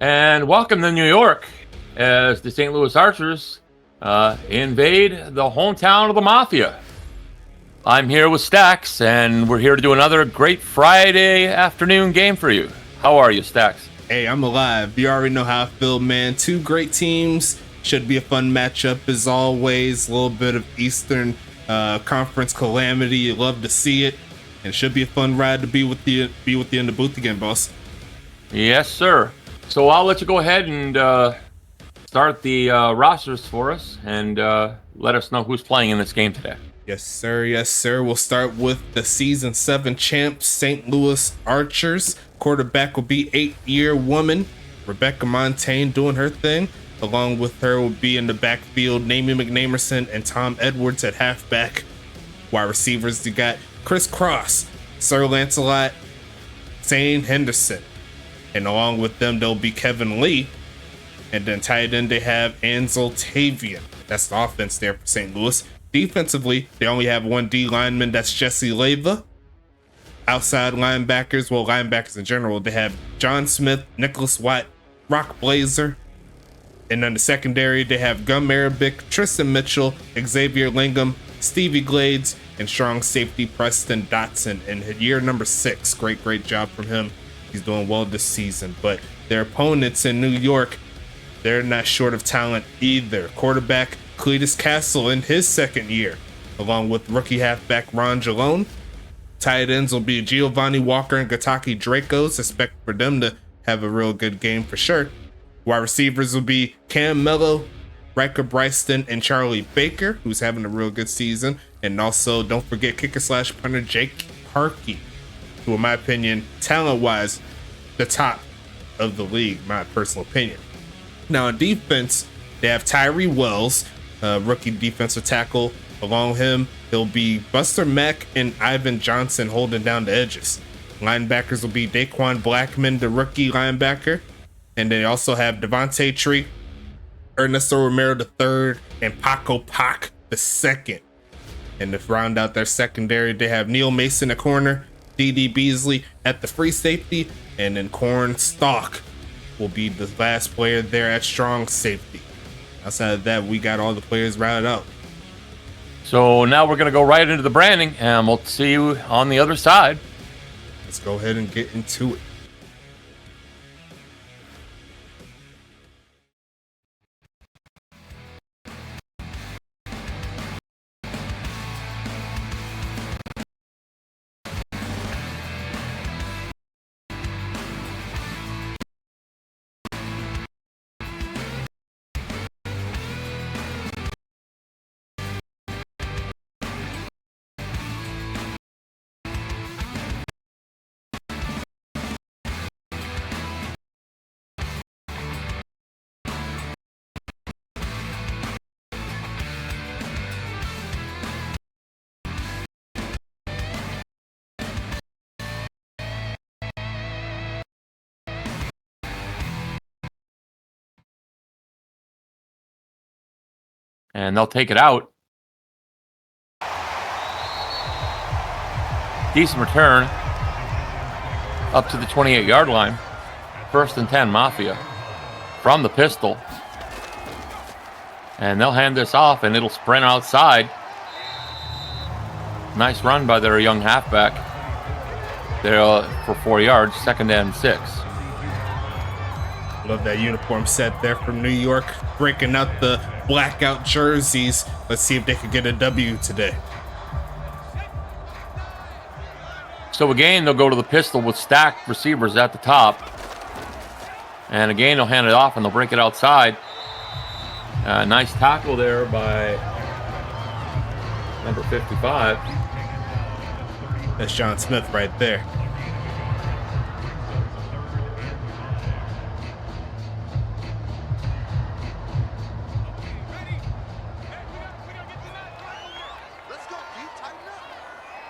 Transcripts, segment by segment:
And welcome to New York as the St. Louis Archers invade the hometown of the Mafia. I'm here with Stax, and we're here to do another great Friday afternoon game for you. How are you, Stax? Hey, I'm alive. You already know how I feel, man. Two great teams. Should be a fun matchup as always. A little bit of Eastern Conference calamity. You love to see it. And it should be a fun ride to be with you in the booth again, boss. Yes, sir. So I'll let you go ahead and start the rosters for us and let us know who's playing in this game today. Yes, sir. Yes, sir. We'll start with the Season 7 champs, St. Louis Archers. Quarterback will be 8-year woman Rebecca Montaigne doing her thing. Along with her will be in the backfield, Namie McNamerson and Tom Edwards at halfback. Wide receivers, you got Chris Cross, Sir Lancelot, Zane Henderson. And along with them, there'll be Kevin Lee. And then tight end, they have Ansel Tavian. That's the offense there for St. Louis. Defensively, they only have one D lineman. That's Jesse Leyva. Outside linebackers, well, linebackers in general, they have John Smith, Nicholas Watt, Rock Blazer. And then the secondary, they have Gum Arabic, Tristan Mitchell, Xavier Lingham, Stevie Glades, and strong safety Preston Dotson in year number 6. Great job from him. He's doing well this season. But their opponents in New York, they're not short of talent either. Quarterback Cletus Castle in his second year, along with rookie halfback Ron Jalone. Tight ends will be Giovanni Walker and Gataki Dracos. Expect for them to have a real good game for sure. Wide receivers will be Cam Mello, Riker Bryston, and Charlie Baker, who's having a real good season. And also, don't forget kicker/punter Jake Parkey, who, in my opinion, talent-wise, the top of the league, my personal opinion. Now, on defense, they have Tyree Wells, rookie defensive tackle. Along with him, there'll be Buster Mack and Ivan Johnson holding down the edges. Linebackers will be Daquan Blackman, the rookie linebacker. And they also have Devontae Tree, Ernesto Romero III, and Paco Pac II. And to round out their secondary, they have Neil Mason at corner, D.D. Beasley at the free safety, and then Corn Stalk will be the last player there at strong safety. Outside of that, we got all the players routed out. So now we're going to go right into the branding, and we'll see you on the other side. Let's go ahead and get into it. And they'll take it out. Decent return up to the 28-yard line. 1st and 10, Mafia from the pistol. And they'll hand this off, and it'll sprint outside. Nice run by their young halfback there for 4 yards, 2nd and 6. Love that uniform set there from New York, breaking out the blackout jerseys. Let's see if they can get a W today. So again, they'll go to the pistol with stacked receivers at the top. And again, they'll hand it off and they'll break it outside. Nice tackle there by number 55. That's John Smith right there.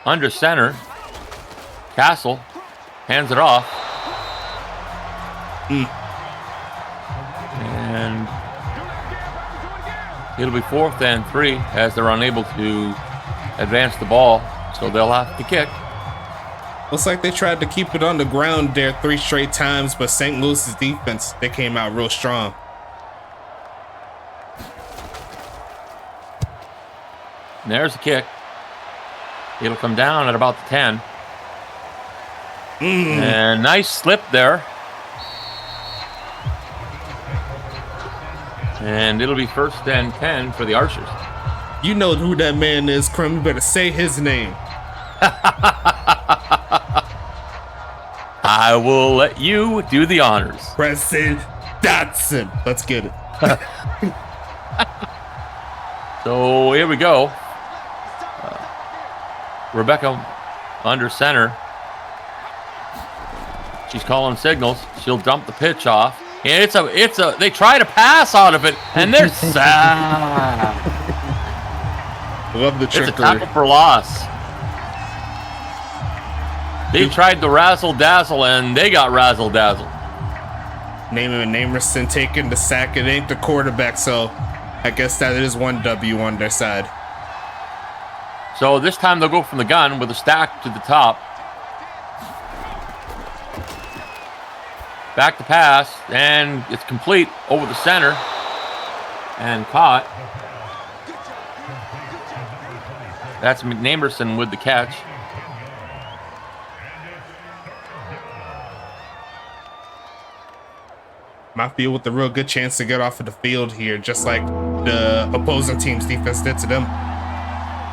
Under center, Castle hands it off. And it'll be 4th and 3 as they're unable to advance the ball, so they'll have to kick. Looks like they tried to keep it on the ground there 3 straight times, but St. Louis's defense, they came out real strong. And there's the kick. It'll come down at about the 10. And nice slip there. And it'll be 1st and 10 for the Archers. You know who that man is, Crum. You better say his name. I will let you do the honors. Preston Dotson. Let's get it. So here we go. Rebecca under center. She's calling signals. She'll dump the pitch off. And they try to pass out of it, and they're sad. Love the trickery. It's a tackle for loss. They tried to razzle dazzle, and they got razzle dazzle. Naaman and Namerson taking the sack. It ain't the quarterback, so I guess that is 1 W on their side. So this time they'll go from the gun with a stack to the top. Back to pass, and it's complete over the center and caught. That's McNamerson with the catch. Mafia with a real good chance to get off of the field here, just like the opposing team's defense did to them.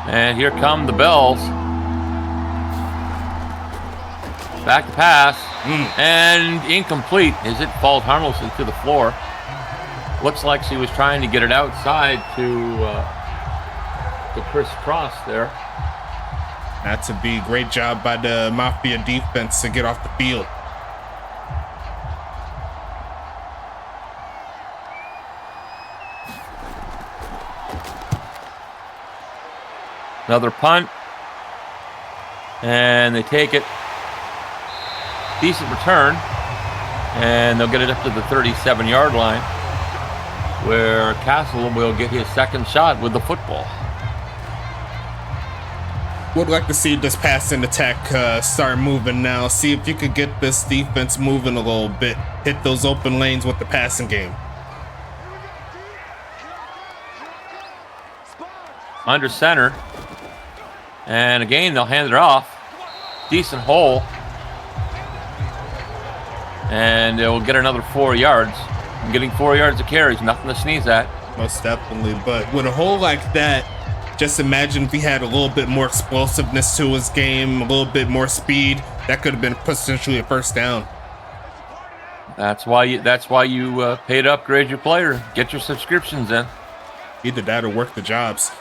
And here come the Bells. Back to pass, and incomplete as it falls harmlessly to the floor. Looks like she was trying to get it outside to crisscross there. That to be great job by the Mafia defense to get off the field. Another punt, and they take it. Decent return, and they'll get it up to the 37-yard line, where Castle will get his second shot with the football. Would like to see this passing attack start moving now. See if you could get this defense moving a little bit. Hit those open lanes with the passing game. Under center, and again they'll hand it off. Decent hole. And they'll get another 4 yards. And getting 4 yards of carries, nothing to sneeze at. Most definitely. But with a hole like that, just imagine if he had a little bit more explosiveness to his game, a little bit more speed. That could have been potentially a first down. That's why you pay to upgrade your player. Get your subscriptions in. Either that or work the jobs.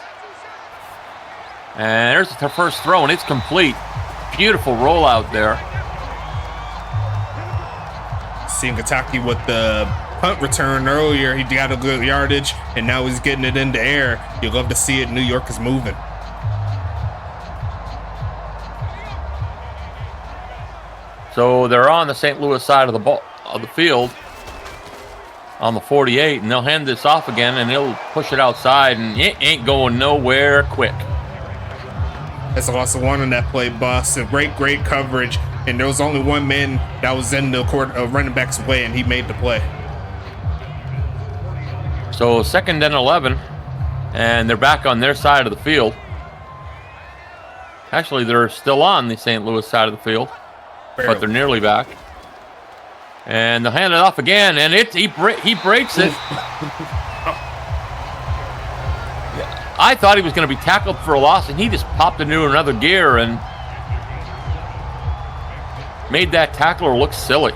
And there's the first throw, and it's complete. Beautiful rollout there. Seeing Kataki with the punt return earlier, he got a good yardage, and now he's getting it in the air. You love to see it. New York is moving. So they're on the St. Louis side of the field, on the 48, and they'll hand this off again, and they'll push it outside, and it ain't going nowhere quick. That's a loss of 1 on that play, boss. A great coverage. And there was only one man that was in the running back's way, and he made the play. So 2nd and 11, and they're back on their side of the field. Actually, they're still on the St. Louis side of the field, but they're nearly back. And they'll hand it off again, and he breaks it. I thought he was going to be tackled for a loss, and he just popped into another gear and made that tackler look silly.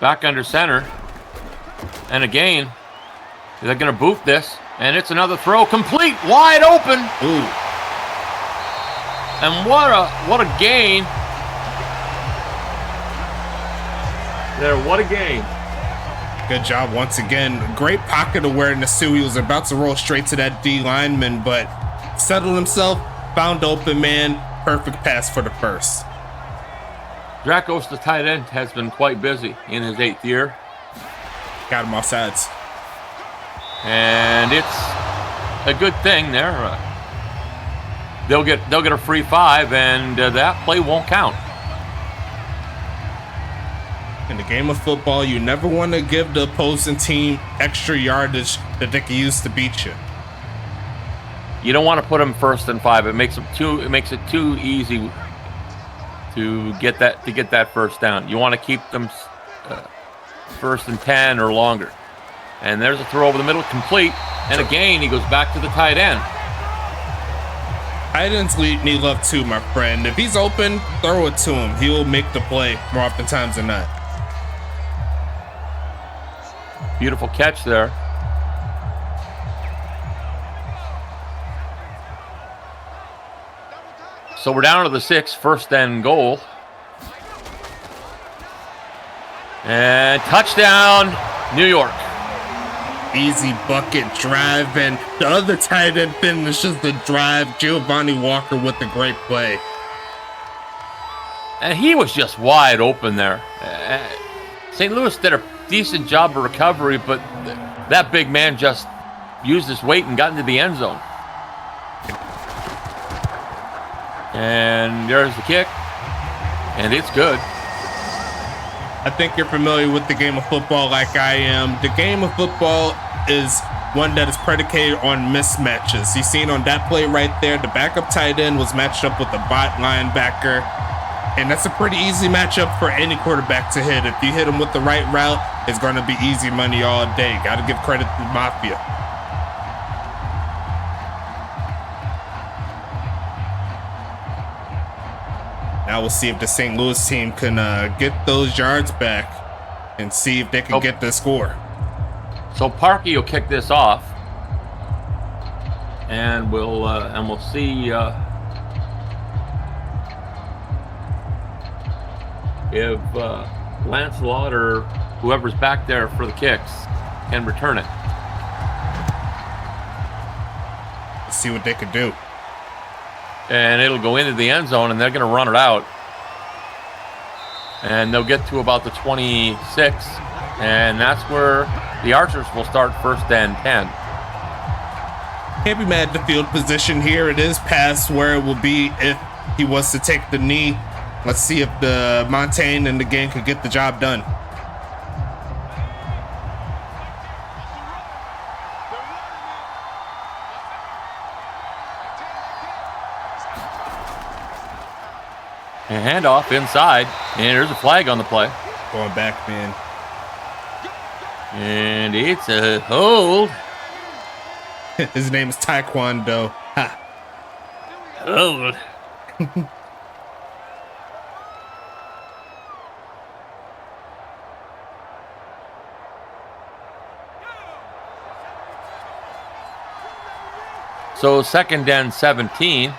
Back under center. And again, they're going to boot this. And it's another throw. Complete. Wide open. Ooh. And what a gain. There, what a gain. Good job once again. Great pocket awareness too. He was about to roll straight to that D lineman, but settled himself, found the open man. Perfect pass for the first. Dracos, the tight end, has been quite busy in his 8th year. Got him off sides. And it's a good thing there. They'll get a free 5, and that play won't count. In the game of football, you never want to give the opposing team extra yardage that they can use to beat you. You don't want to put them 1st and 5. It makes it too easy to get that first down. You want to keep them 1st and 10 or longer. And there's a throw over the middle, complete, and again he goes back to the tight end. Tight ends need love too, my friend. If he's open, throw it to him. He'll make the play more oftentimes than not. Beautiful catch there. So we're down to the 6, 1st and goal. And touchdown, New York. Easy bucket drive, and the other tight end finishes the drive. Giovanni Walker with a great play. And he was just wide open there. St. Louis did a decent job of recovery, but that big man just used his weight and got into the end zone. And there's the kick, and it's good. I think you're familiar with the game of football like I am. The game of football is one that is predicated on mismatches. You seen on that play right there, the backup tight end was matched up with the bot linebacker. And that's a pretty easy matchup for any quarterback to hit. If you hit him with the right route, it's going to be easy money all day. Got to give credit to Mafia. Now we'll see if the St. Louis team can get those yards back and see if they can get the score. So Parkey will kick this off, and we'll see if Lancelot or whoever's back there for the kicks can return it. Let's see what they can do. And it'll go into the end zone, and they're going to run it out. And they'll get to about the 26, and that's where the Archers will start 1st and 10. Can't be mad at the field position here. It is past where it will be if he was to take the knee. Let's see if the Montaigne and the gang could get the job done. And handoff inside, and there's a flag on the play. Going back, man. And it's a hold. His name is Taekwondo. Ha. Hold. So 2nd and 17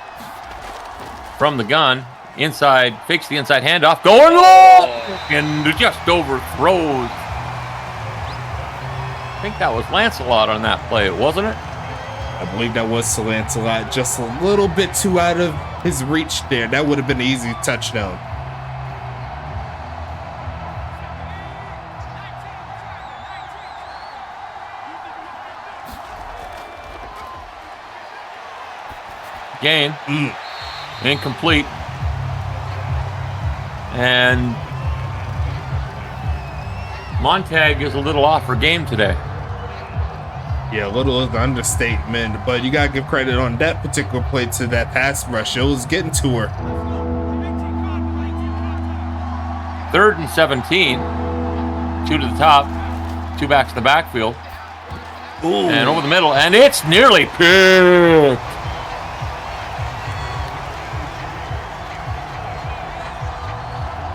from the gun. Inside, fakes the inside handoff, going low, and just overthrows. I think that was Lancelot on that play, wasn't it? I believe that was Lancelot, just a little bit too out of his reach there. That would have been an easy touchdown. Gain. Incomplete. And Montag is a little off her game today. Yeah, a little is the understatement, but you got to give credit on that particular play to that pass rush. It was getting to her. 3rd and 17. 2 to the top. 2 backs to the backfield. Ooh. And over the middle, and it's nearly picked.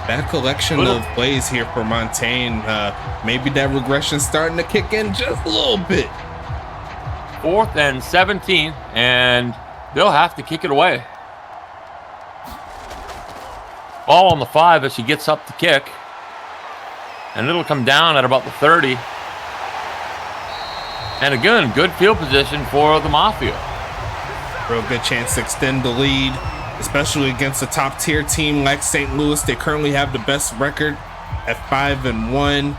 That collection of plays here for Montaigne, maybe that regression starting to kick in just a little bit. 4th and 17, and they'll have to kick it away. Ball on the 5 as she gets up to kick, and it'll come down at about the 30. And again, good field position for the Mafia. Real good chance to extend the lead, especially against a top tier team like St. Louis. They currently have the best record at 5-1.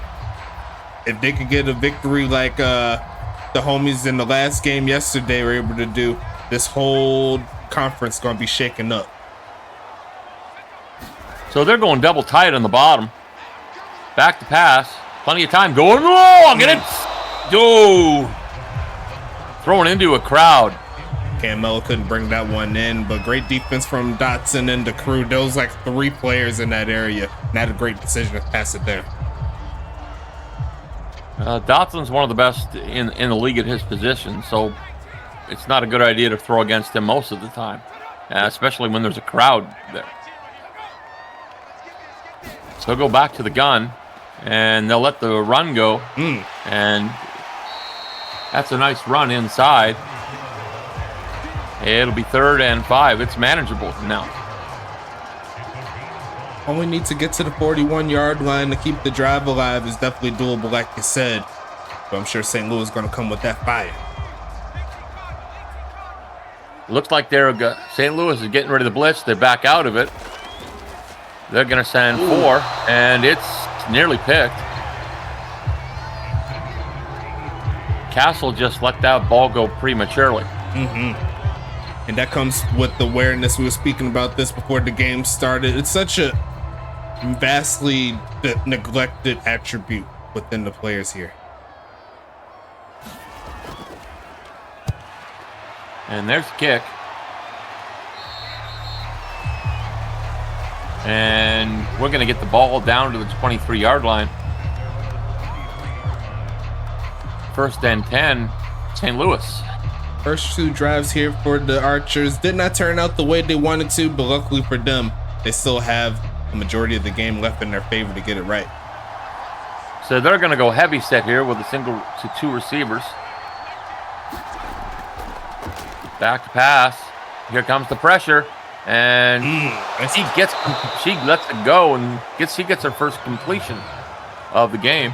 if they could get a victory like the homies in the last game yesterday were able to do, this whole conference gonna be shaken up. So they're going double tight on the bottom. Back to pass. Plenty of time going. Oh, get it. Oh. Throwing into a crowd. Camelo couldn't bring that one in, but great defense from Dotson and the crew. There was like 3 players in that area. And had a great decision to pass it there. Dotson's one of the best in the league at his position, so it's not a good idea to throw against him most of the time, especially when there's a crowd there. So go back to the gun, and they'll let the run go, and that's a nice run inside. It'll be 3rd and 5. It's manageable now. Only need to get to the 41-yard line to keep the drive alive is definitely doable, like you said. But I'm sure St. Louis is going to come with that fire. Looks like St. Louis is getting rid of the blitz. They're back out of it. They're going to send 4, and it's nearly picked. Castle just let that ball go prematurely. And that comes with the awareness. We were speaking about this before the game started. It's such a vastly neglected attribute within the players here. And there's the kick. And we're going to get the ball down to the 23-yard line. 1st and 10, St. Louis. First 2 drives here for the Archers did not turn out the way they wanted to, but luckily for them, they still have the majority of the game left in their favor to get it right. So they're going to go heavy set here with a single to 2 receivers. Back to pass. Here comes the pressure, and she lets it go, and she gets her first completion of the game.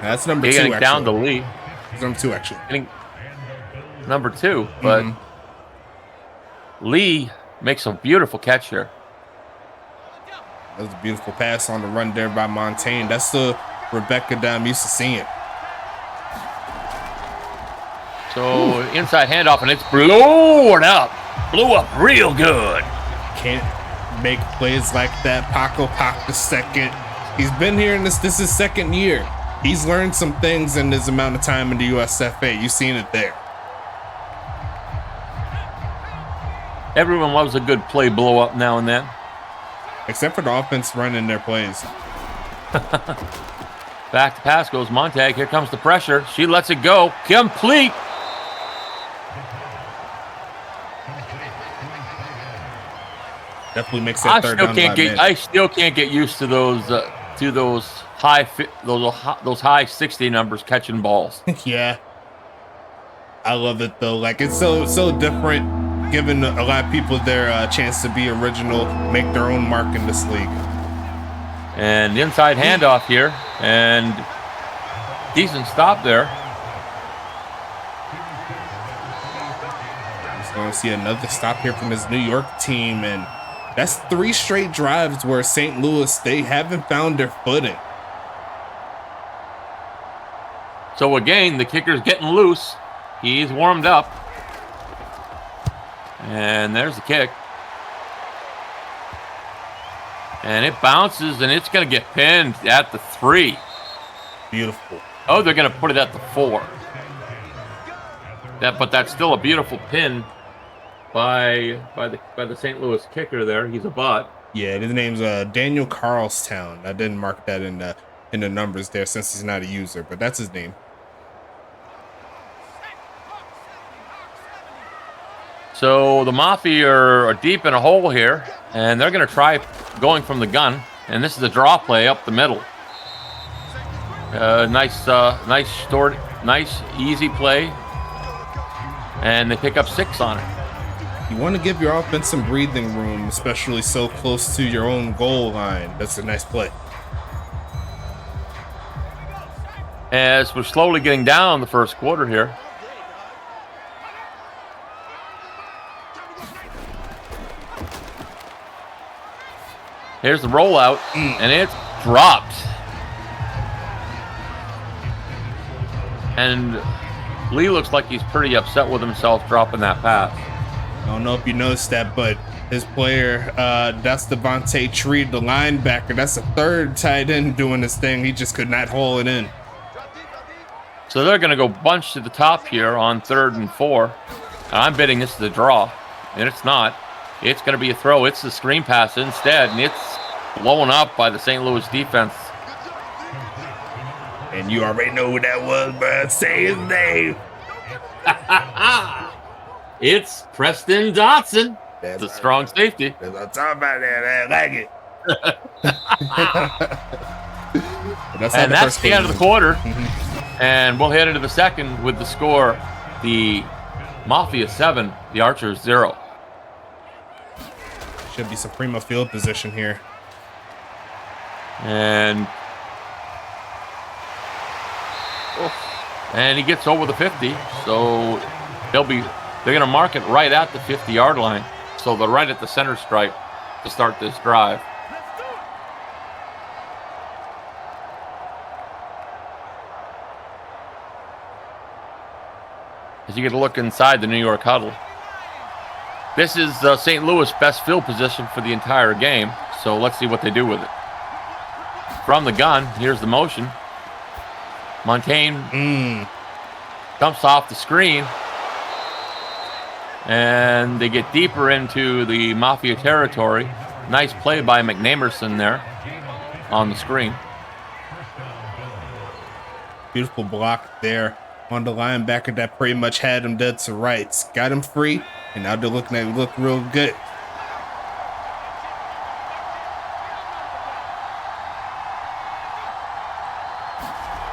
That's number 2. Getting down to Lee. It's number 2 actually. Getting number 2, but Lee makes a beautiful catch here. That was a beautiful pass on the run there by Montaigne. That's the Rebecca that I'm used to seeing. So inside handoff, and it's blew up real good. Can't make plays like that. Paco Pac the second. He's been here in this is his 2nd year. He's learned some things in his amount of time in the USFA. You've seen it there. Everyone loves a good play blow up now and then. Except for the offense running their plays. Back to pass goes Montag. Here comes the pressure. She lets it go. Complete. Definitely makes that third down. I still can't get used to those high 60 numbers catching balls. Yeah, I love it though. Like it's so different, giving a lot of people their chance to be original, make their own mark in this league. And inside handoff here, and decent stop there. He's going to see another stop here from his New York team, and that's 3 straight drives where St. Louis, they haven't found their footing. So again, the kicker's getting loose. He's warmed up. And there's the kick. And it bounces, and it's going to get pinned at the 3. Beautiful. Oh, they're going to put it at the 4. But that's still a beautiful pin by the St. Louis kicker there. He's a butt. Yeah, his name's Daniel Carlstown. I didn't mark that in the numbers there since he's not a user, but that's his name. So the Mafia are deep in a hole here, and they're going to try going from the gun. And this is a draw play up the middle. Nice, easy play. And they pick up 6 on it. You want to give your offense some breathing room, especially so close to your own goal line. That's a nice play. As we're slowly getting down the first quarter here. Here's the rollout, and it's dropped. And Lee looks like he's pretty upset with himself dropping that pass. I don't know if you noticed that, but his player, that's Devontae Tree, the linebacker. That's the third tight end doing this thing. He just could not haul it in. So they're going to go bunch to the top here on 3rd and 4. And I'm betting this is a draw, and it's not. It's going to be a throw. It's the screen pass instead, and it's blown up by the St. Louis defense. And you already know who that was, bro. Say his name. It's Preston Dotson. It's a strong safety. That's what I'm talking about there, man. I like it. And that's the end of the quarter. And we'll head into the second with the score, the Mafia 7, the Archers 0. Should be some primo field position here. And he gets over the 50, so they're going to mark it right at the 50-yard line. So they're right at the center stripe to start this drive. As you get a look inside the New York huddle. This is St. Louis' best field position for the entire game, so let's see what they do with it. From the gun, here's the motion. Montaigne dumps off the screen, and they get deeper into the Mafia territory. Nice play by McNamerson there on the screen. Beautiful block there on the linebacker that pretty much had him dead to rights. Got him free, and now they're looking at it look real good.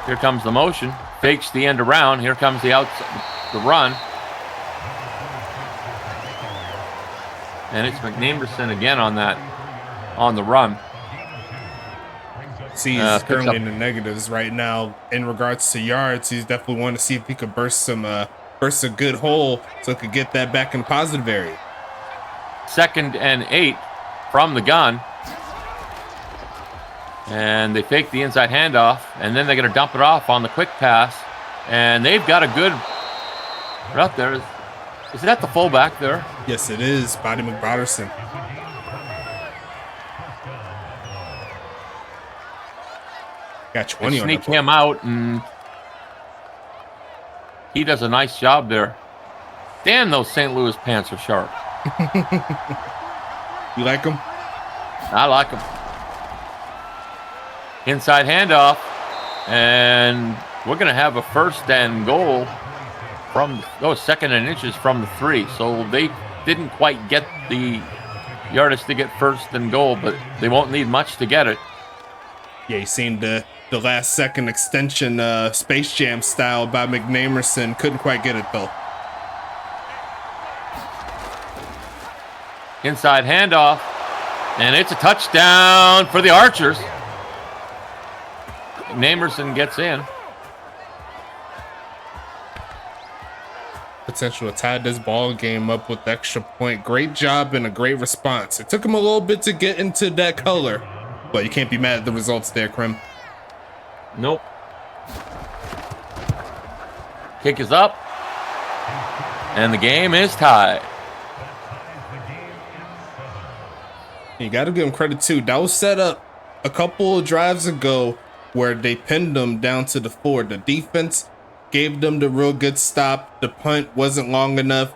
Here comes the motion. Fakes the end around. Here comes the run. And it's McNamerson again on the run. See, he's currently in the negatives right now in regards to yards. He's definitely wanting to see if he could burst a good hole so he could get that back in the positive area. 2nd and 8 from the gun. And they fake the inside handoff, and then they're going to dump it off on the quick pass. And they've got a good route there. Is that the fullback there? Yes, it is. Body McBotterson. Got 20 on sneak him out, and he does a nice job there. Damn, those St. Louis pants are sharp. You like them? I like them. Inside handoff, and we're going to have a 1st and goal from 2nd and inches from the 3. So they didn't quite get the yardage to get 1st and goal, but they won't need much to get it. Yeah, you seen the last second extension Space Jam style by McNamerson. Couldn't quite get it though. Inside handoff, and it's a touchdown for the Archers. McNamerson gets in. Potential to tie this ball game up with extra point. Great job and a great response. It took him a little bit to get into that color, but you can't be mad at the results there, Krim. Nope. Kick is up, and the game is tied. You got to give him credit too. That was set up a couple of drives ago where they pinned them down to the 4. The defense gave them the real good stop. The punt wasn't long enough.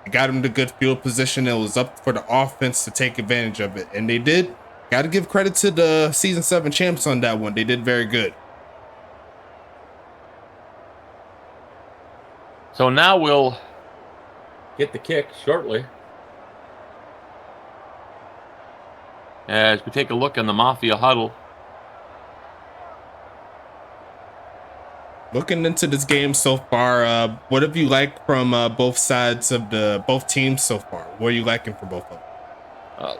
It got them the good field position. It was up for the offense to take advantage of it, and they did. Got to give credit to the season 7 champs on that one. They did very good. So now we'll get the kick shortly. As we take a look in the Mafia huddle. Looking into this game so far, what have you liked from both sides of both teams so far? What are you liking for both of them?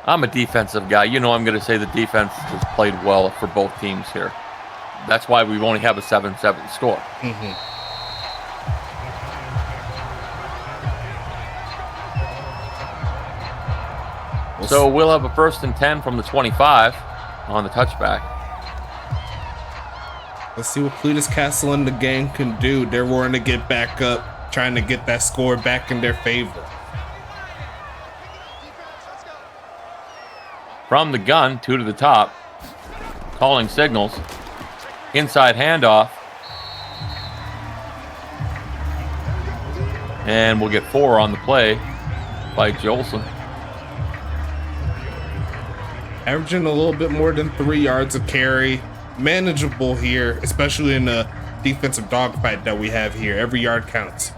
I'm a defensive guy. You know I'm going to say the defense has played well for both teams here. That's why we only have a 7-7 score. So we'll have a 1st and 10 from the 25 on the touchback. Let's see what Cletus Castle and the gang can do. They're wanting to get back up, trying to get that score back in their favor. From the gun, 2 to the top. Calling signals. Inside handoff. And we'll get 4 on the play by Jolson. Averaging a little bit more than 3 yards of carry. Manageable here, especially in the defensive dogfight that we have here. Every yard counts.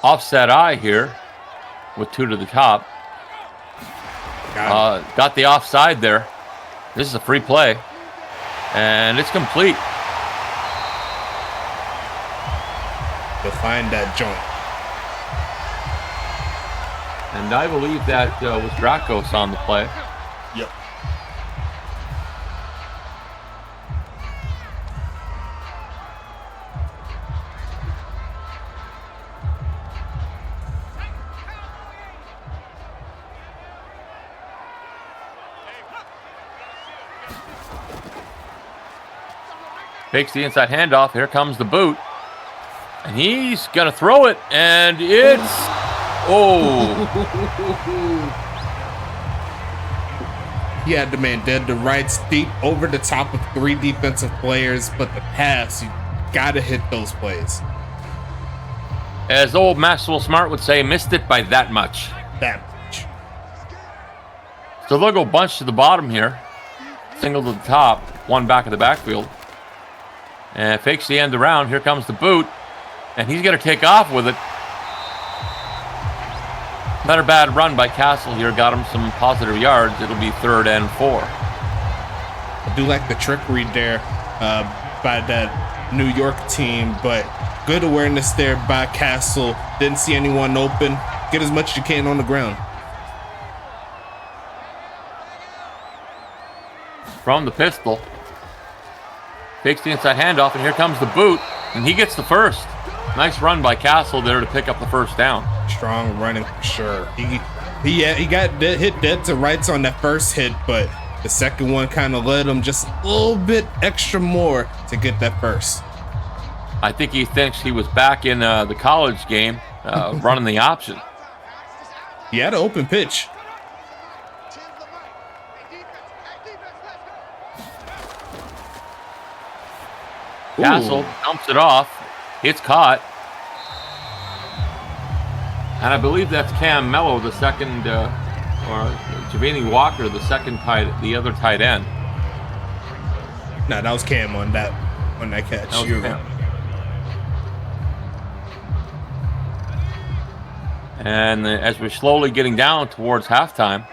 Offset eye here with 2 to the top. Got the offside there. This is a free play. And it's complete. To find that joint. And I believe that was Dracos on the play. Yep. Takes the inside handoff. Here comes the boot. And he's going to throw it. And it's... Oh. He had the man dead to rights, deep over the top of 3 defensive players. But the pass, you got to hit those plays. As old Maxwell Smart would say, missed it by that much. That much. So they'll go bunch to the bottom here. Single to the top. 1 back of the backfield. And fakes the end around. Here comes the boot. And he's going to take off with it. Not a bad run by Castle here. Got him some positive yards. It'll be 3rd and 4. I do like the trickery there by that New York team, but good awareness there by Castle. Didn't see anyone open. Get as much as you can on the ground. From the pistol. Takes the inside handoff, and here comes the boot, and he gets the first. Nice run by Castle there to pick up the first down. Strong running for sure. He got hit dead to rights on that first hit, but the second one kind of led him just a little bit extra more to get that first. I think he thinks he was back in the college game, running the option. He had an open pitch. Castle dumps it off. It's caught. And I believe that's Cam Mello, the second, or Javini Walker, the other tight end. No, that was Cam on that catch. That was Cam. And as we're slowly getting down towards halftime,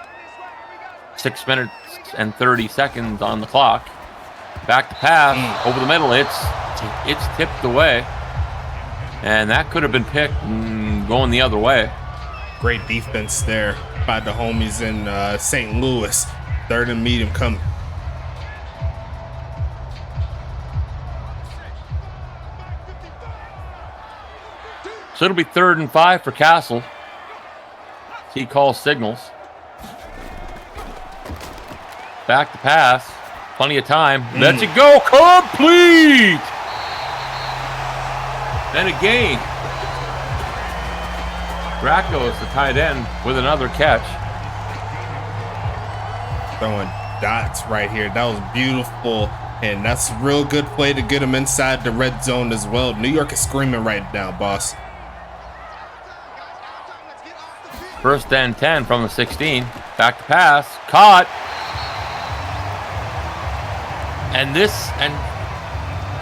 6 minutes and 30 seconds on the clock. Back to pass over the middle. It's tipped away, and that could have been picked and going the other way. Great defense there by the homies in St. Louis. 3rd and medium coming. So it'll be 3rd and 5 for Castle. He calls signals. Back to pass. Plenty of time. Let's it go. Complete. And again, Dracos, the tight end, with another catch. Throwing dots right here. That was beautiful. And that's a real good play to get him inside the red zone as well. New York is screaming right now, boss. 1st and 10 from the 16. Back to pass. Caught. And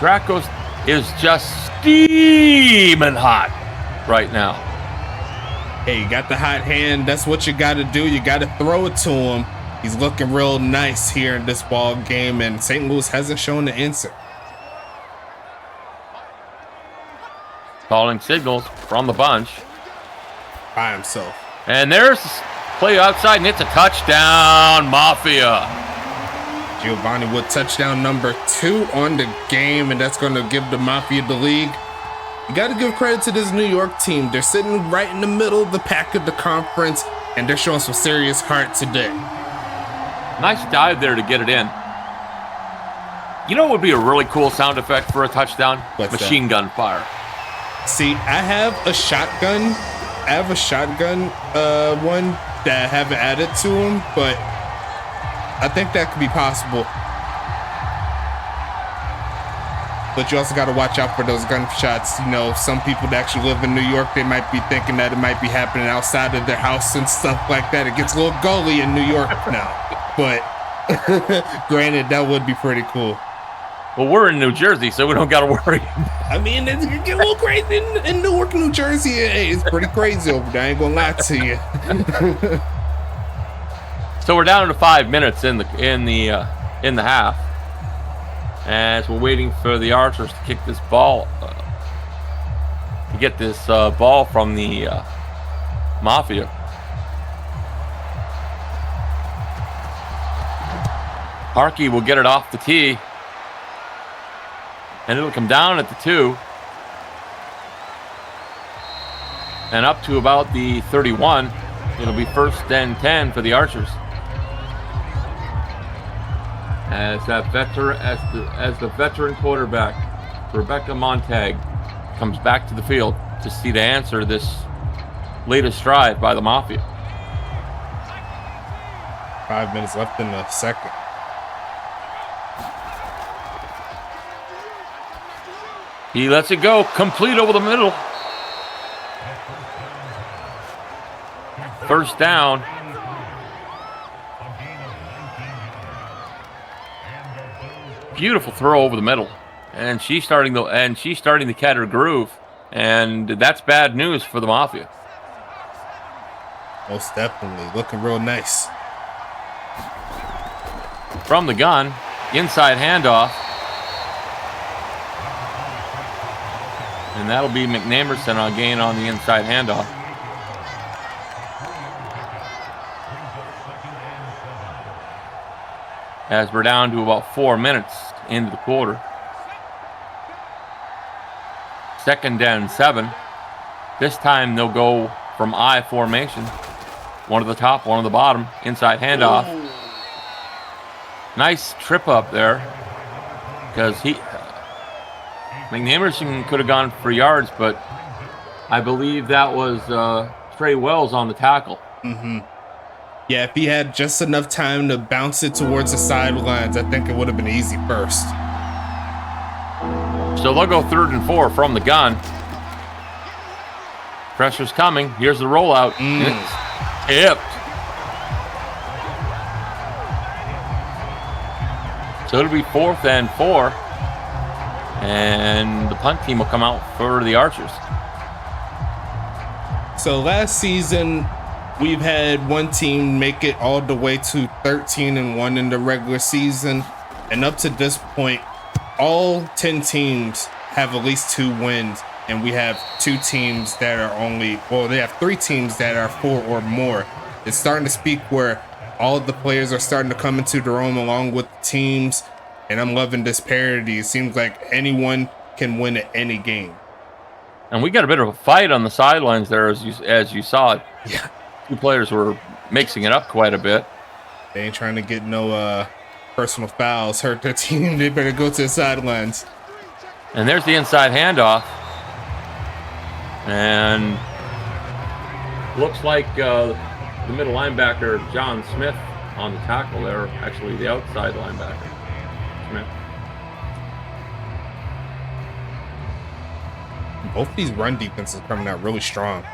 Dracos is just steaming hot right now. Hey, you got the hot hand. That's what you got to do. You got to throw it to him. He's looking real nice here in this ball game, and St. Louis hasn't shown the answer. Calling signals from the bunch. By himself. And there's play outside, and it's a touchdown, Mafia. Giovanni Wood, touchdown number 2 on the game, and that's going to give the Mafia the league. You got to give credit to this New York team. They're sitting right in the middle of the pack of the conference, and they're showing some serious heart today. Nice dive there to get it in. You know what would be a really cool sound effect for a touchdown? What's Machine gun fire. See, I have a shotgun. One that I haven't added to them, but I think that could be possible. But you also got to watch out for those gunshots. You know, some people that actually live in New York, they might be thinking that it might be happening outside of their house and stuff like that. It gets a little gully in New York now. But granted, that would be pretty cool. Well, we're in New Jersey, so we don't got to worry. I mean, it can get a little crazy in Newark, New Jersey. Hey, it's pretty crazy over there. I ain't gonna lie to you. So we're down to 5 minutes in the half, as we're waiting for the Archers to kick this ball, to get this ball from the Mafia. Harkey will get it off the tee, and it'll come down at the 2 and up to about the 31. It'll be 1st and 10 for the Archers. As the veteran quarterback, Rebecca Montag, comes back to the field to see to answer this latest drive by the Mafia. 5 minutes left in the second. He lets it go, complete over the middle. 1st down. Beautiful throw over the middle, and she's starting to catch her groove, and that's bad news for the Mafia. Most definitely, looking real nice. From the gun, inside handoff, and that'll be McNamerson again on the inside handoff. As we're down to about 4 minutes into the quarter. 2nd and 7. This time they'll go from I formation. One at the top, one at the bottom. Inside handoff. Ooh. Nice trip up there. Because McNamerson could have gone for yards, but I believe that was Trey Wells on the tackle. Mm-hmm. Yeah, if he had just enough time to bounce it towards the sidelines, I think it would have been easy first. So they'll go 3rd and 4 from the gun. Pressure's coming. Here's the rollout. It's tipped. So it'll be 4th and 4. And the punt team will come out for the Archers. So last season, we've had one team make it all the way to 13-1 in the regular season. And up to this point, all 10 teams have at least 2 wins. And we have 2 teams that are they have 3 teams that are 4 or more. It's starting to speak where all of the players are starting to come into their own along with the teams. And I'm loving this parity. It seems like anyone can win at any game. And we got a bit of a fight on the sidelines there, as you saw it. Yeah. 2 players were mixing it up quite a bit. They ain't trying to get no personal fouls, hurt their team. They better go to the sidelines. And there's the inside handoff. And looks like the middle linebacker, John Smith, on the tackle there. Actually, the outside linebacker, Smith. Both these run defenses coming out really strong.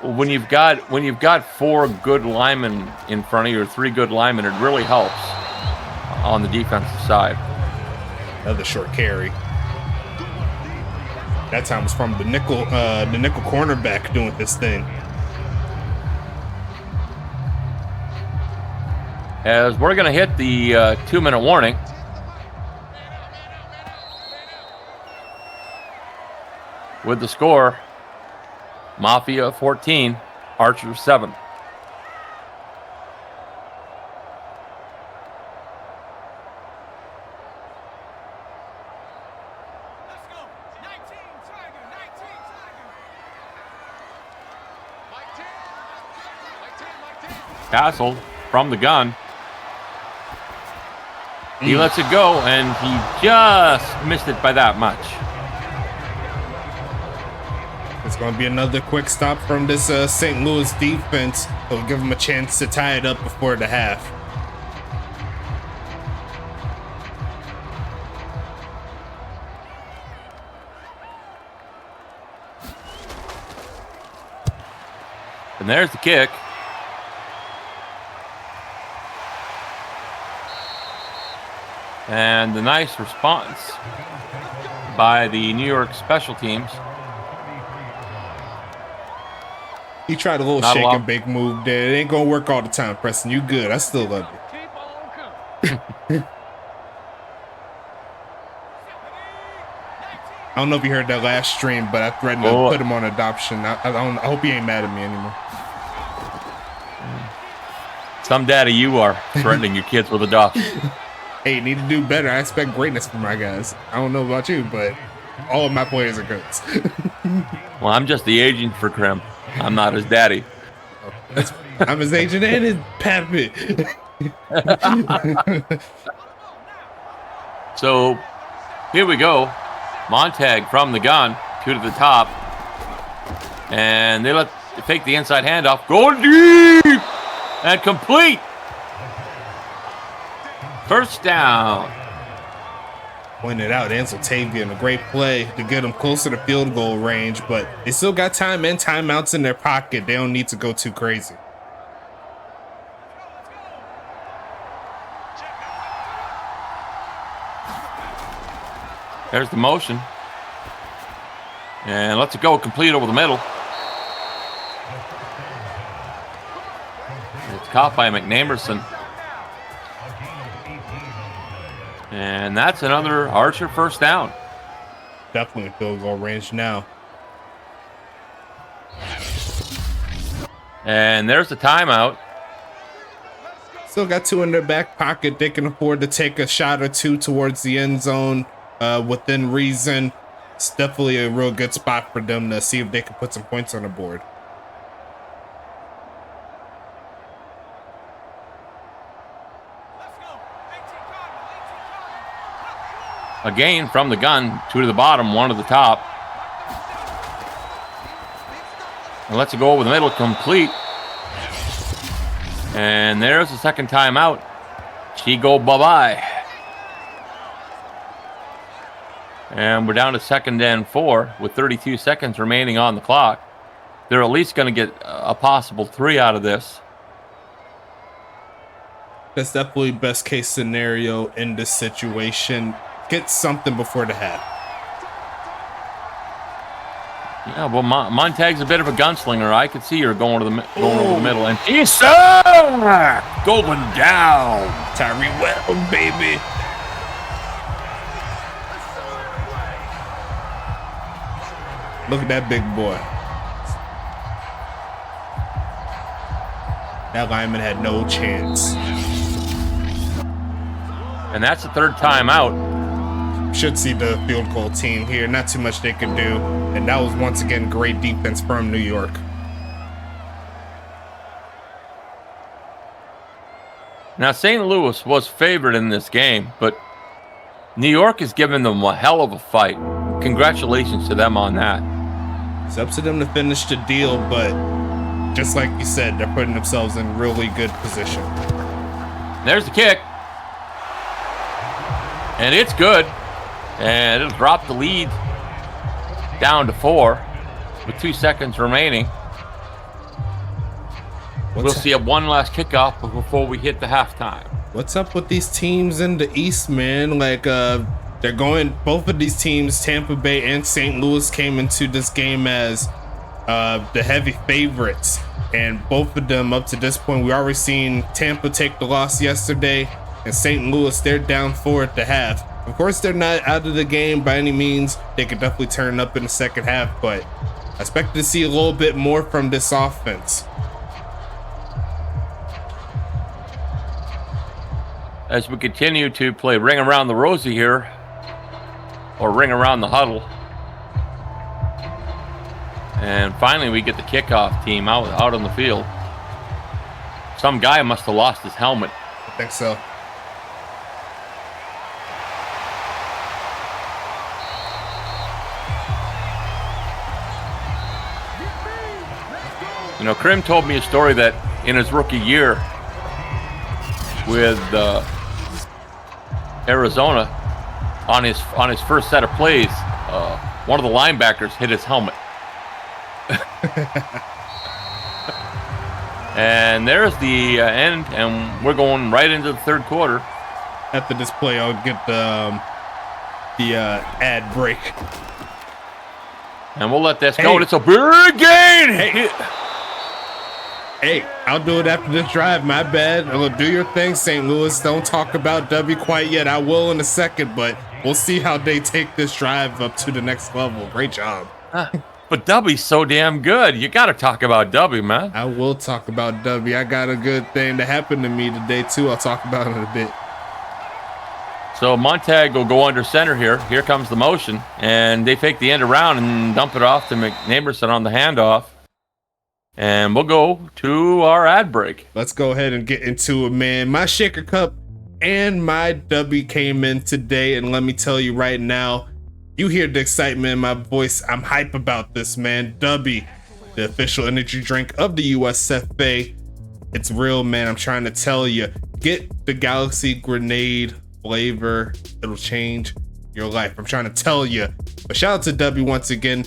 When you've got 4 good linemen in front of you, or 3 good linemen, it really helps on the defensive side. Another short carry. That time was from the nickel cornerback doing this thing. As we're going to hit the 2-minute warning. With the score, Mafia 14, Archers 7. Castle from the gun. He lets it go, and he just missed it by that much. It's going to be another quick stop from this St. Louis defense. It'll give them a chance to tie it up before the half. And there's the kick. And the nice response by the New York special teams. He tried a little shake and bake move there. It ain't gonna work all the time, Preston. You good. I still love you. I don't know if you heard that last stream, but I threatened to put him on adoption. I hope he ain't mad at me anymore. Some daddy you are, threatening your kids with adoption. Hey, need to do better. I expect greatness from my guys. I don't know about you, but all of my players are good. Well, I'm just the agent for Krim. I'm not his daddy. I'm his agent and his pappy. So, here we go. Montag from the gun, 2 to the top. And they fake the inside handoff. Go deep! And complete. First down. Pointed out, Ansel Tavian, a great play to get them closer to field goal range, but they still got time and timeouts in their pocket. They don't need to go too crazy. There's the motion. And lets it go complete over the middle. It's caught by McNamerson. And that's another Archer first down. Definitely field goal range now. And there's the timeout. Still got 2 in their back pocket. They can afford to take a shot or 2 towards the end zone within reason. It's definitely a real good spot for them to see if they can put some points on the board. Again from the gun, 2 to the bottom, 1 to the top. And lets it go over the middle, complete. And there's the second timeout. She go bye-bye. And we're down to 2nd and 4 with 32 seconds remaining on the clock. They're at least going to get a possible 3 out of this. That's definitely best case scenario in this situation. Get something before the half. Yeah, well, Montag's a bit of a gunslinger. I could see her going over the middle, and she's going down. Tyree Well, baby. Look at that big boy. That lineman had no chance. And that's the 3rd timeout. Should see the field goal team here. Not too much they could do. And that was once again great defense from New York. Now, St. Louis was favored in this game, but New York has given them a hell of a fight. Congratulations to them on that. It's up to them to finish the deal, but just like you said, they're putting themselves in really good position. There's the kick. And it's good. And it'll drop the lead down to 4 with 2 seconds remaining. We'll see one last kickoff before we hit the halftime. What's up with these teams in the East, man? Like, they're going, both of these teams, Tampa Bay and St. Louis, came into this game as the heavy favorites. And both of them, up to this point, we already seen Tampa take the loss yesterday. And St. Louis, they're down 4 at the half. Of course, they're not out of the game by any means. They could definitely turn up in the second half, but I expect to see a little bit more from this offense. As we continue to play Ring Around the Rosie here, or Ring Around the Huddle. And finally, we get the kickoff team out on the field. Some guy must have lost his helmet. I think so. You know, Krim told me a story that in his rookie year with Arizona, on his first set of plays, one of the linebackers hit his helmet. And there's the end, and we're going right into the third quarter. After this play, I'll get the ad break. And we'll let this go. And it's a big gain. Hey, I'll do it after this drive. My bad. Do your thing, St. Louis. Don't talk about W quite yet. I will in a second, but we'll see how they take this drive up to the next level. Great job. But W's so damn good. You got to talk about W, man. I will talk about W. I got a good thing that happened to me today, too. I'll talk about it in a bit. So Montag will go under center here. Here comes the motion. And they fake the end around and dump it off to McNamerson on the handoff. And we'll go to our ad break. Let's go ahead and get into it, man. My Shaker Cup and my W came in today. And let me tell you right now, you hear the excitement in my voice. I'm hype about this, man. W, the official energy drink of the USFA. It's real, man. I'm trying to tell you. Get the Galaxy Grenade flavor. It'll change your life. I'm trying to tell you. But shout out to W once again.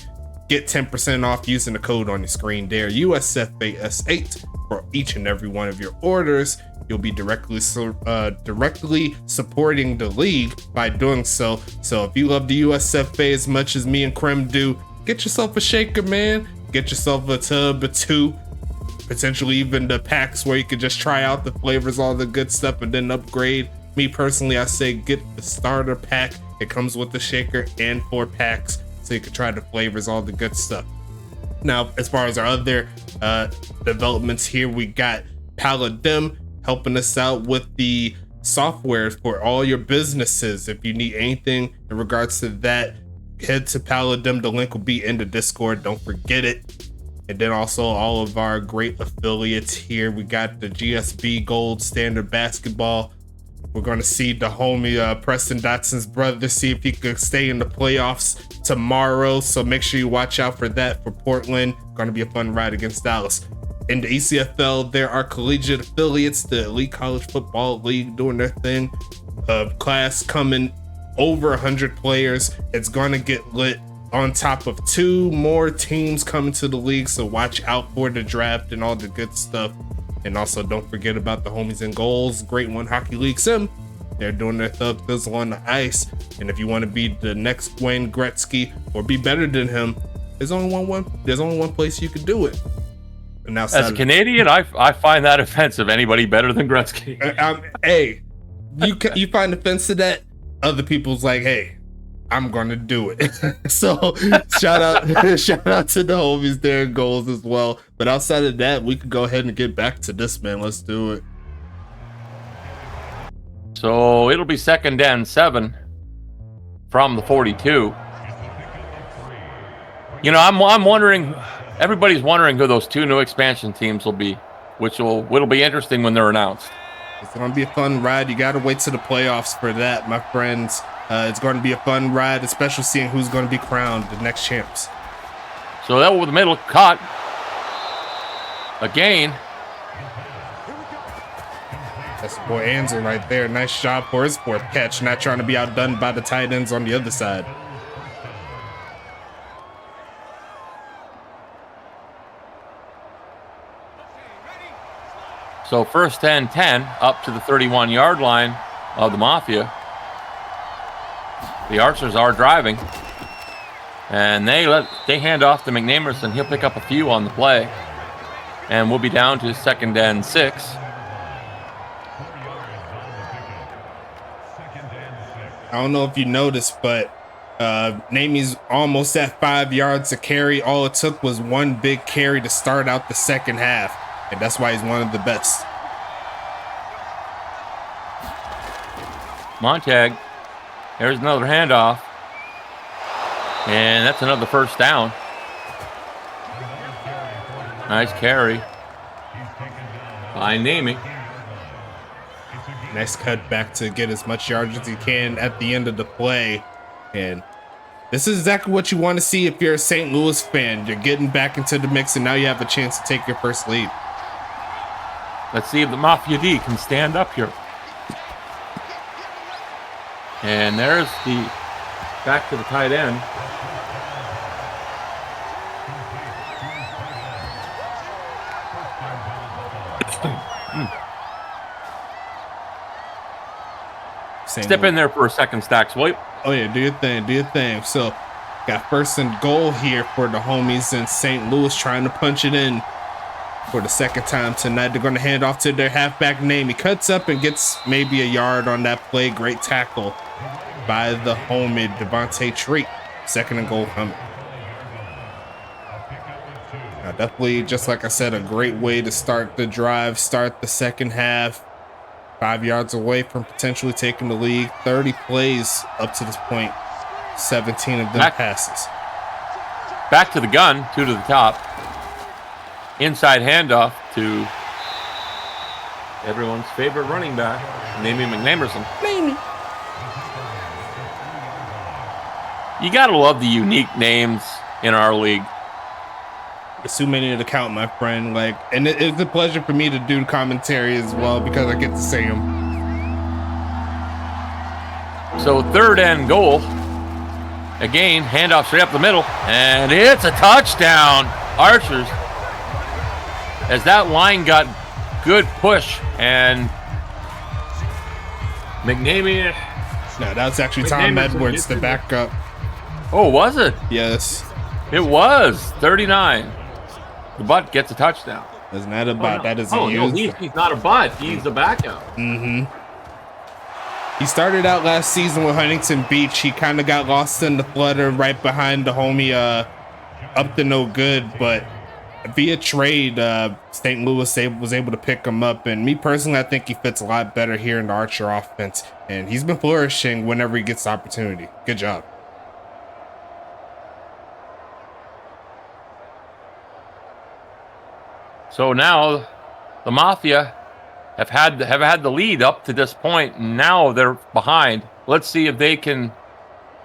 Get 10% off using the code on your screen there, USFA S8, for each and every one of your orders. You'll be directly supporting the league by doing so. So if you love the USFA as much as me and Krem do, get yourself a shaker, man. Get yourself a tub or two, potentially even the packs where you could just try out the flavors, all the good stuff, and then upgrade. Me personally, I say get the starter pack. It comes with the shaker and 4 packs, so you can try the flavors, all the good stuff. Now, as far as our other developments here, we got Paladin helping us out with the software for all your businesses. If you need anything in regards to that, head to Paladin. The link will be in the Discord. Don't forget it. And then also all of our great affiliates here. We got the GSB Gold Standard Basketball. We're going to see the homie Preston Dotson's brother, see if he could stay in the playoffs tomorrow. So make sure you watch out for that for Portland. Going to be a fun ride against Dallas. In the ECFL, there are collegiate affiliates, the Elite College Football League doing their thing. Class coming over 100 players. It's going to get lit on top of 2 more teams coming to the league. So watch out for the draft and all the good stuff. And also don't forget about the homies in goals. Great One Hockey League Sim. They're doing their thug thizzle on the ice. And if you want to be the next Wayne Gretzky or be better than him, there's only one place you can do it. And as a Canadian, I find that offensive. Anybody better than Gretzky? Hey, you find offense to that? Other people's like, hey, I'm gonna do it. So shout out to the homies there in goals as well. But outside of that, we could go ahead and get back to this, man. Let's do it. So it'll be 2nd and 7 from the 42. You know, I'm wondering. Everybody's wondering who those 2 new expansion teams will be, it'll be interesting when they're announced. It's going to be a fun ride. You got to wait to the playoffs for that, my friends. It's going to be a fun ride, especially seeing who's going to be crowned the next champs. So that over the middle, caught again. That's the boy Anzel right there. Nice job for his 4th catch, not trying to be outdone by the tight ends on the other side. So 1st and 10 up to the 31-yard line of the Mafia. The Archers are driving, and they hand off to McNamerson. He'll pick up a few on the play, and we'll be down to 2nd and 6. I don't know if you noticed, but Namie's almost at 5 yards to carry. All it took was 1 big carry to start out the second half. And that's why he's one of the best. Montag, there's another handoff. And that's another 1st down. Nice carry by Namie. Nice cut back to get as much yardage as he can at the end of the play. And This is exactly what you want to see if you're a St. Louis fan. You're getting back into the mix, and now you have a chance to take your first lead. Let's see if the Mafia D can stand up here. And there's the back to the tight end. Step in there for a second, Stacks. Wait. Oh yeah, do your thing, do your thing. So got first and goal here for the homies in St. Louis, trying to punch it in for the second time tonight. They're going to hand off to their halfback name. He cuts up and gets maybe a yard on that play. Great tackle by the homie Devontae Treat. Second and goal coming. Now, definitely, just like I said, a great way to start the drive, start the second half. 5 yards away from potentially taking the lead. 30 plays up to this point. 17 of them passes. Back to the gun, 2 to the top. Inside handoff to everyone's favorite running back, Namey McNamerson. Namey. You gotta love the unique names in our league. There's too many to count, my friend. Like, and it's a pleasure for me to do commentary as well because I get to say them. So third and goal. Again, handoff straight up the middle, and it's a touchdown, Archers. As that line got good push, and McNamee. No, that was actually Tom Edwards, the backup. Oh, was it? Yes. It was 39. The butt gets a touchdown. That's not a butt. That is a no, use. he's not a butt. He's the backup. Mm-hmm. He started out last season with Huntington Beach. He kind of got lost in the flutter right behind the homie up to no good, but via trade, St. Louis was able to pick him up. And me personally, I think he fits a lot better here in the Archer offense. And he's been flourishing whenever he gets the opportunity. Good job. So now the Mafia have had the lead up to this point, and now they're behind. Let's see if they can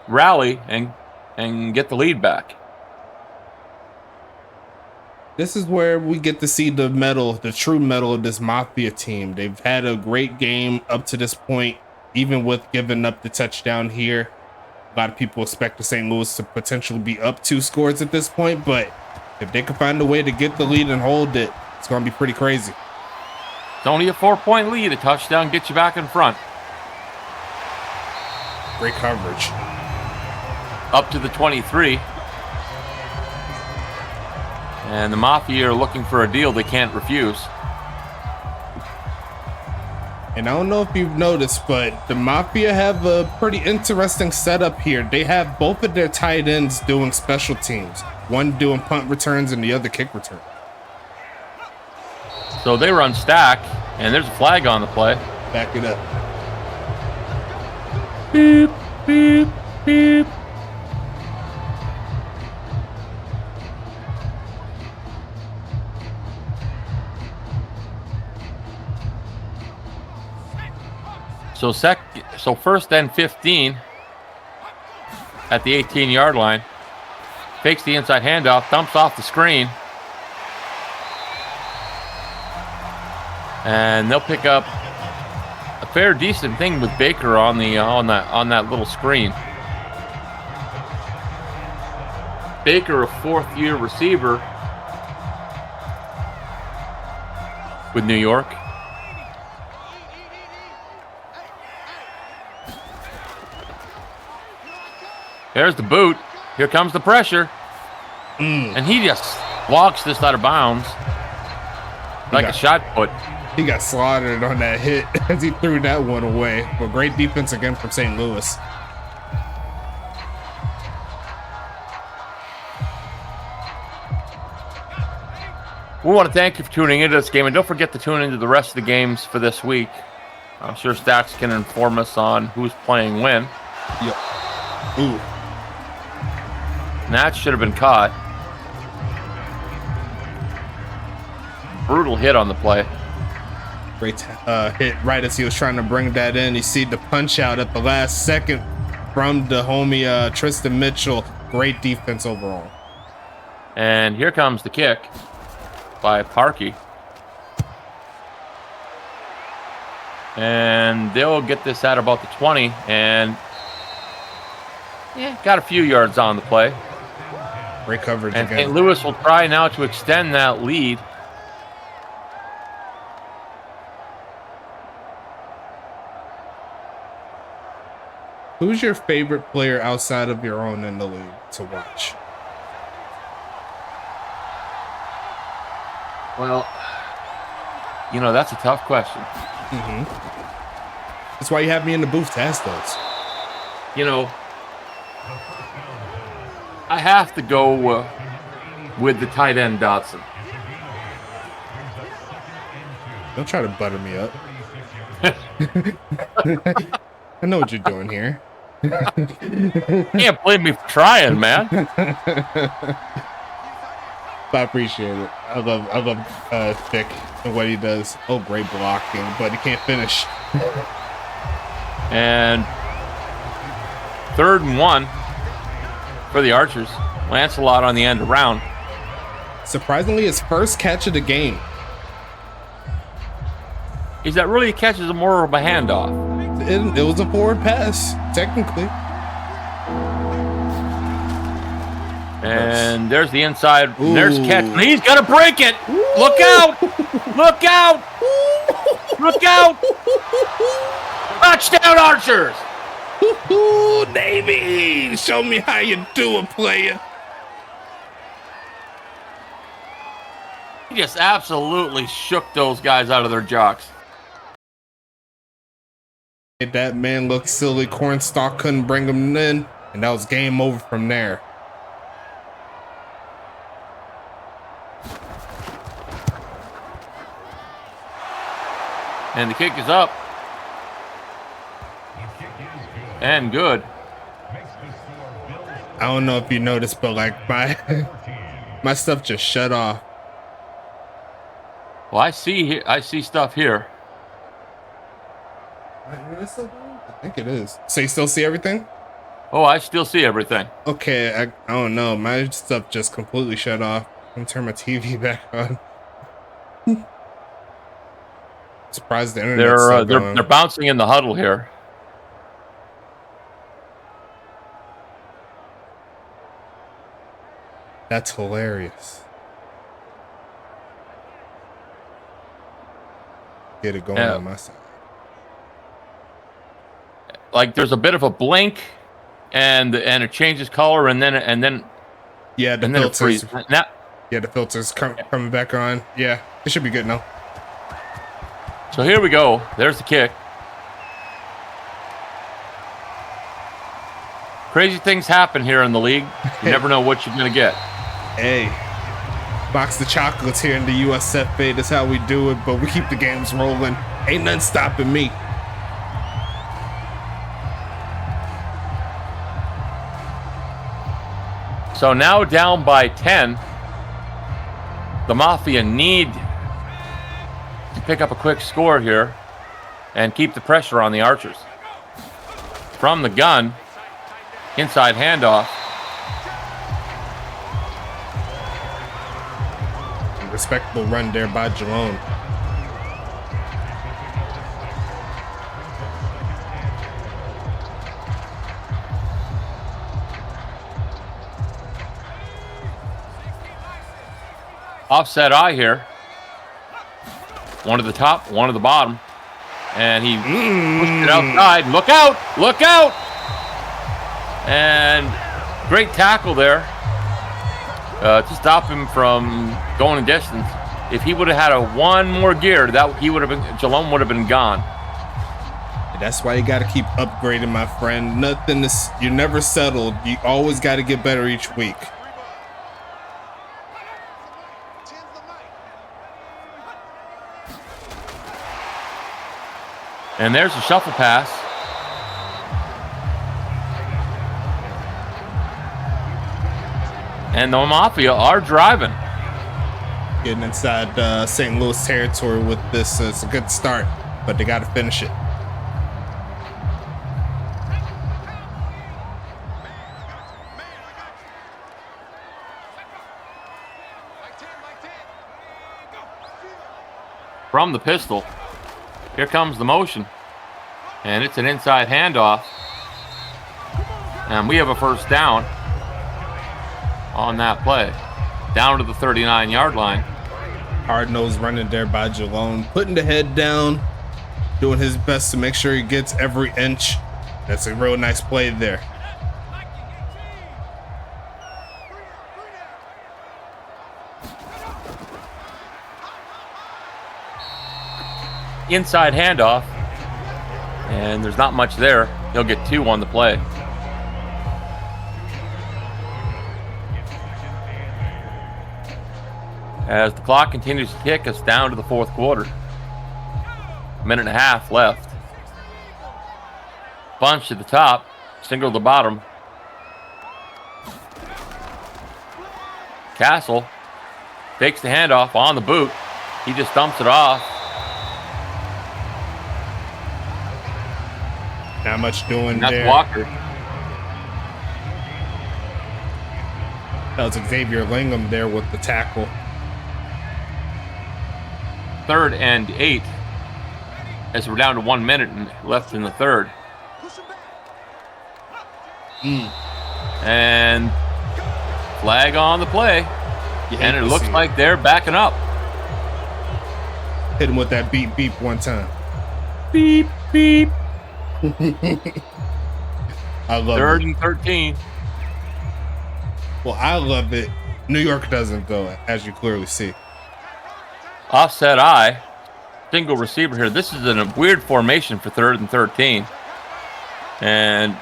rally and get the lead back. This is where we get to see the mettle, the true mettle of this Mafia team. They've had a great game up to this point, even with giving up the touchdown here. A lot of people expect the St. Louis to potentially be up 2 scores at this point, but if they can find a way to get the lead and hold it, it's going to be pretty crazy. It's only a 4-point lead. A touchdown gets you back in front. Great coverage. Up to the 23. And the Mafia are looking for a deal they can't refuse. And I don't know if you've noticed, but the Mafia have a pretty interesting setup here. They have both of their tight ends doing special teams. One doing punt returns and the other kick return. So they run stack, and there's a flag on the play. Back it up. Beep, beep, beep. So first and 15 at the 18-yard line. Fakes the inside handoff, dumps off the screen. And they'll pick up a fair decent thing with Baker on that little screen. Baker, a 4th-year receiver with New York. There's the boot. Here comes the pressure. And he just walks this out of bounds like a shot put. He got slaughtered on that hit as he threw that one away. But great defense again from St. Louis. We want to thank you for tuning into this game, and don't forget to tune into the rest of the games for this week. I'm sure Stacks can inform us on who's playing when. Yep. Ooh. And that should have been caught. Brutal hit on the play. Great hit right as he was trying to bring that in. You see the punch out at the last second from the homie Tristan Mitchell. Great defense overall. And here comes the kick by Parkey. And they'll get this at about the 20. And yeah, got a few yards on the play. Great coverage and again. St. Louis will try now to extend that lead. Who's your favorite player outside of your own in the league to watch? Well, you know, that's a tough question. That's why you have me in the booth to ask those. You know, I have to go with the tight end Dotson. Don't try to butter me up. I know what you're doing here. Can't blame me for trying, man. I appreciate it. I love Vic and what he does. Oh, great blocking, but he can't finish. And 3rd and 1 for the Archers. Lancelot on the end around. Surprisingly, his first catch of the game. Is that really a catch? Is it more of a handoff? It was a forward pass, technically. And there's the inside. Ooh. There's the catch. And he's gonna break it. Ooh. Look out! Look out! Look out! Touchdown, Archers! Ooh, Navy! Show me how you do it, player. He just absolutely shook those guys out of their jocks. That man looked silly. Cornstalk couldn't bring him in, and that was game over from there. And the kick is up. And good. I don't know if you noticed, but like my stuff just shut off. Well, I see stuff here. I think it is. So you still see everything? Oh, I still see everything. Okay, I don't know. My stuff just completely shut off. I'm gonna turn my TV back on. Surprised the internet's still going. They're bouncing in the huddle here. That's hilarious. Get it going on my side. Like there's a bit of a blink, and it changes color, and then yeah, the filters. Yeah, the filters coming back on. Yeah, it should be good now. So here we go. There's the kick. Crazy things happen here in the league. You never know what you're gonna get. Hey, box the chocolates here in the USFA. That's how we do it, but we keep the games rolling. Ain't nothing stopping me. So now down by 10, the Mafia need to pick up a quick score here and keep the pressure on the Archers. From the gun, inside handoff. Respectable run there by Jerome. Offset eye here. One at the top, one at the bottom. And he pushed it outside. Look out! Look out! And great tackle there to stop him from going a distance. If he would have had one more gear, Jalome would have been gone. That's why you got to keep upgrading, my friend. You're never settled. You always got to get better each week. And there's a shuffle pass. And the Mafia are driving. Getting inside St. Louis territory with this. It's a good start, but they got to finish it. from the pistol. Here comes the motion. And it's an inside handoff. And we have a first down on that play. Down to the 39-yard line. Hard-nosed running there by Jalone, putting the head down, doing his best to make sure he gets every inch. That's a real nice play there. Inside handoff. And there's not much there. He'll get 2 on the play. As the clock continues to tick us down to the 4th quarter. 1.5 minutes left. Bunch to the top, single to the bottom. Castle takes the handoff on the boot. He just dumps it off. Not much doing That's there. Walker. That was Xavier Lingham there with the tackle. 3rd and 8. As we're down to 1 minute left in the 3rd. And flag on the play. And it looks like they're backing up. Hit him with that beep beep one time. Beep, beep. I love 3rd it. and 13. Well, I love it. New York doesn't though, as you clearly see. Offset eye. Single receiver here. This is in a weird formation for 3rd and 13. And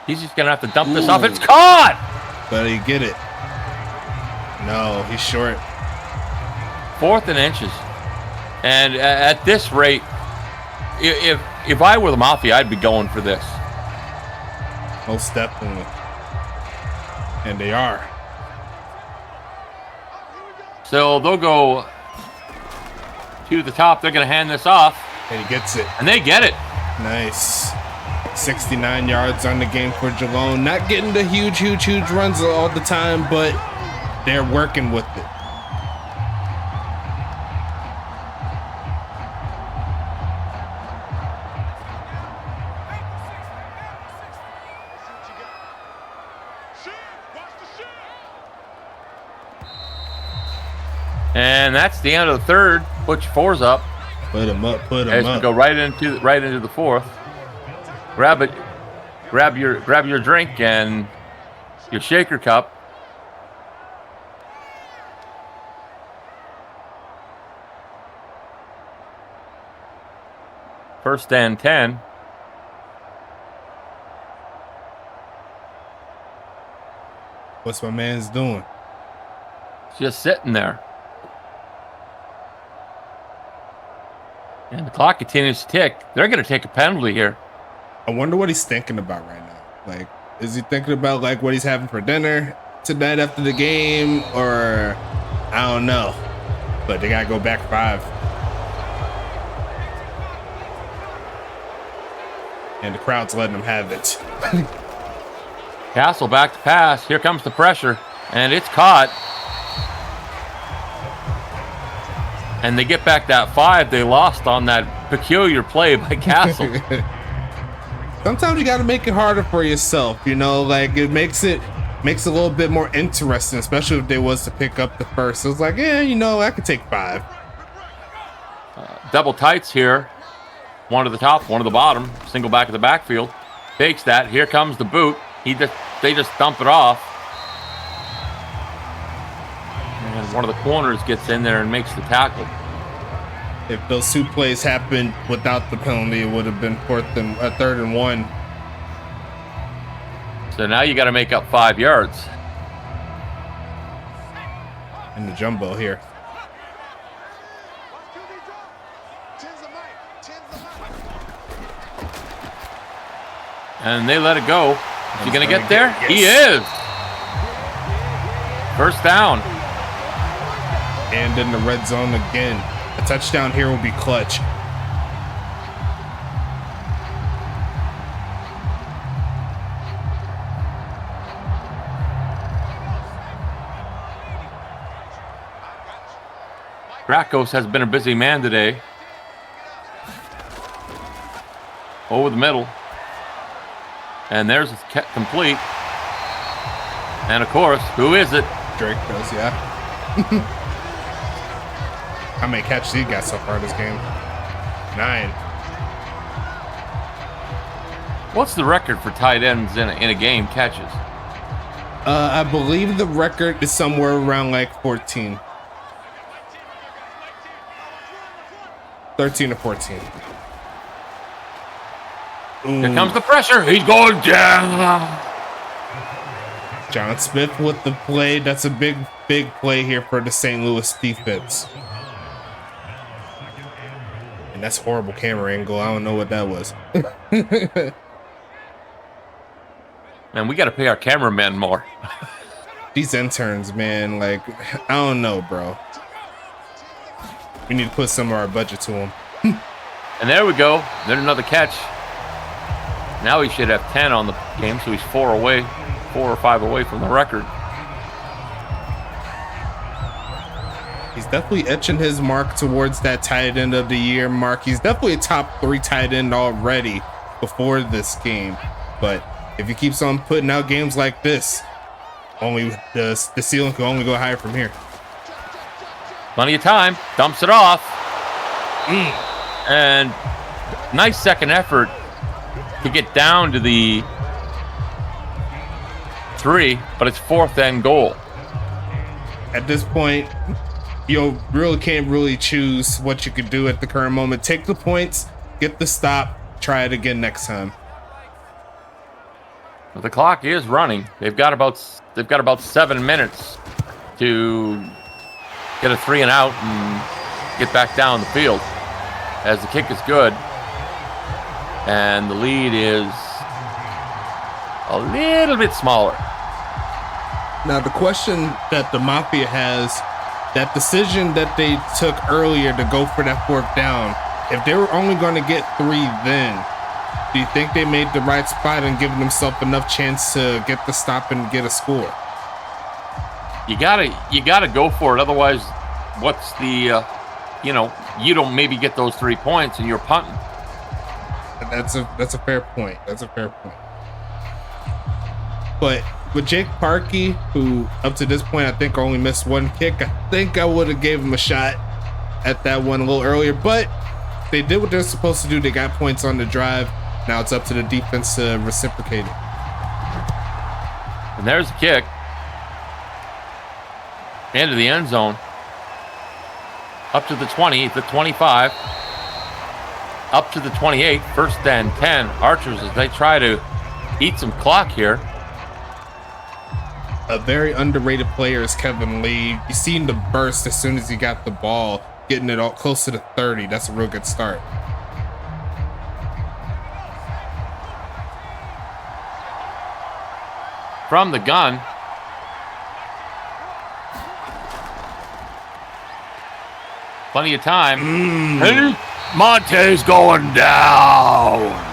he's just going to have to dump this off. It's caught! But he get it. No, he's short. 4th and inches. And at this rate, if I were the Mafia, I'd be going for this. Most definitely. And they are. So they'll go to the top. They're going to hand this off. And he gets it. And they get it. Nice. 69 yards on the game for Jalone. Not getting the huge runs all the time, but they're working with it. And that's the end of the 3rd. Put your 4s up. Put him up, put him As up. we go right into the 4th. Grab it. Grab your drink and your shaker cup. First and 10. What's my man's doing? Just sitting there. And the clock continues to tick. They're going to take a penalty here. I wonder what he's thinking about right now. Like, is he thinking about like what he's having for dinner tonight after the game, or I don't know. But they gotta go back 5. And the crowd's letting them have it. Castle back to pass. Here comes the pressure. And it's caught. And they get back that 5 they lost on that peculiar play by Castle. Sometimes you got to make it harder for yourself, you know, like it makes it a little bit more interesting, especially if they was to pick up the first. So it's like, yeah, you know, I could take 5. Double tights here. One to the top, one to the bottom. Single back of the backfield. Takes that. Here comes the boot. They just dump it off. And one of the corners gets in there and makes the tackle. If those 2 plays happened without the penalty, it would have been 3rd and 1. So now you got to make up 5 yards. In the jumbo here. And they let it go. Is he going to get there? Yes. He is. First down. And in the red zone again. A touchdown here will be clutch. Krakos has been a busy man today. Over the middle. And there's complete. And of course, who is it? Drake does, yeah. How many catches he got so far this game? 9. What's the record for tight ends in a game catches? I believe the record is somewhere around like 14. 13 or 14. Ooh. Here comes the pressure. He's going down. John Smith with the play. That's a big play here for the St. Louis defense. And that's horrible camera angle. I don't know what that was. Man, we got to pay our cameramen more. These interns, man, like, I don't know, bro. We need to put some of our budget to them. And there we go. Then another catch. Now he should have 10 on the game, so he's 4 or 5 away from the record. He's definitely etching his mark towards that tight end of the year mark. He's definitely a top 3 tight end already before this game. But if he keeps on putting out games like this, only the ceiling can only go higher from here. Plenty of time. Dumps it off. And nice second effort to get down to the 3, but it's 4th and goal. At this point, you really can't really choose what you could do at the current moment. Take the points, get the stop, try it again next time. Well, the clock is running. They've got about 7 minutes to get a 3 and out and get back down the field, as the kick is good. And the lead is a little bit smaller. Now, the question that the Mafia has, that decision that they took earlier to go for that 4th down, if they were only going to get 3 then, do you think they made the right spot and giving themselves enough chance to get the stop and get a score? You gotta go for it. Otherwise, what's the, you don't maybe get those 3 points and you're punting. That's a fair point. That's a fair point. But with Jake Parkey, who up to this point I think only missed 1 kick, I think I would have gave him a shot at that one a little earlier. But they did what they're supposed to do. They got points on the drive. Now it's up to the defense to reciprocate it. And there's the kick into the end zone. Up to the 20, the 25. Up to the 28, 1st and 10. Archers as they try to eat some clock here. A very underrated player is Kevin Lee. You seen the burst as soon as he got the ball, getting it all close to the 30. That's a real good start. From the gun. Plenty of time. And Monte's going down.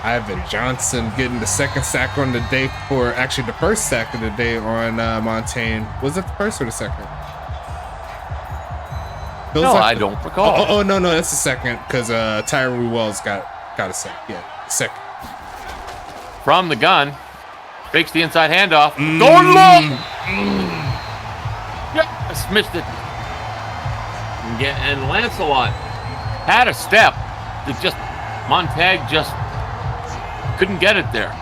Ivan Johnson getting the 2nd sack on the day for, actually the 1st sack of the day on Montaigne. Was it the 1st or the 2nd? No, I don't recall. Oh, no, that's the 2nd because Tyree Wells got a sack. Yeah, 2nd. From the gun, fakes the inside handoff. Going long. Yep, just missed it. And Lancelot had a step that just Montag just couldn't get it there.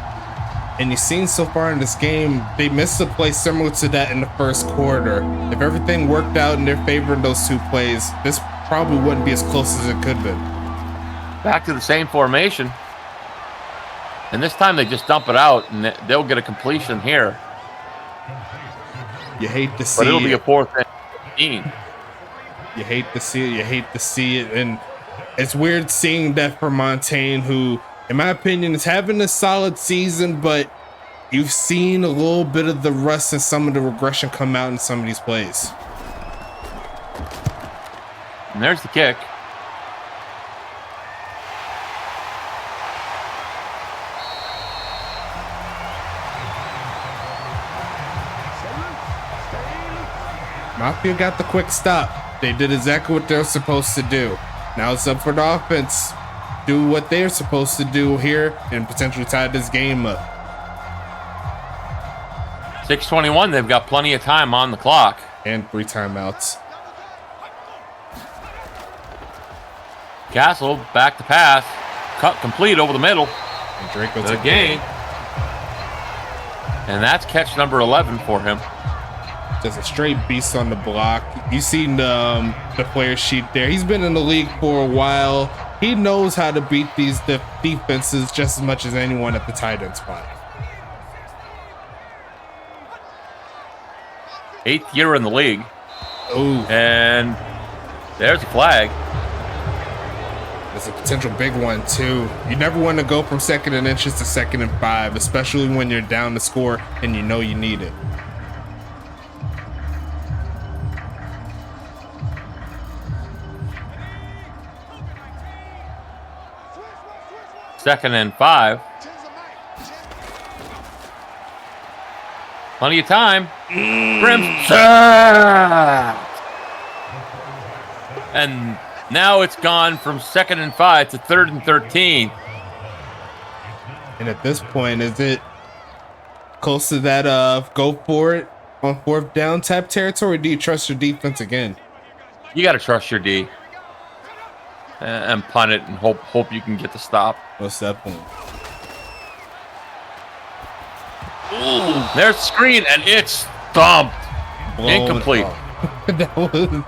And you've seen so far in this game, they missed a play similar to that in the 1st quarter. If everything worked out in their favor in those 2 plays, this probably wouldn't be as close as it could have been. Back to the same formation. And this time they just dump it out and they'll get a completion here. You hate to see it. But it'll be a 4th and 15. You hate to see it. You hate to see it. And it's weird seeing that for Montaigne, who, in my opinion, is having a solid season, but you've seen a little bit of the rust and some of the regression come out in some of these plays. And there's the kick. Mafia got the quick stop. They did exactly what they're supposed to do. Now it's up for the offense. Do what they're supposed to do here and potentially tie this game up. 6:21. They've got plenty of time on the clock. And 3 timeouts. Castle back to pass. Cut complete over the middle. And Drake goes the gain. And that's catch number 11 for him. Just a straight beast on the block. You seen the player sheet there. He's been in the league for a while. He knows how to beat these defenses just as much as anyone at the tight end spot. 8th year in the league. Ooh. And there's a flag. It's a potential big one too. You never want to go from 2nd and inches to 2nd and 5, especially when you're down to score and you know you need it. Second and 5. Plenty of time. Crimson. And now it's gone from 2nd and 5 to 3rd and 13. And at this point, is it close to that go for it on 4th down type territory? Or do you trust your defense again? You got to trust your D and punt it and hope you can get the stop. Most definitely. Ooh, there's the screen and it's thumped. Incomplete. That was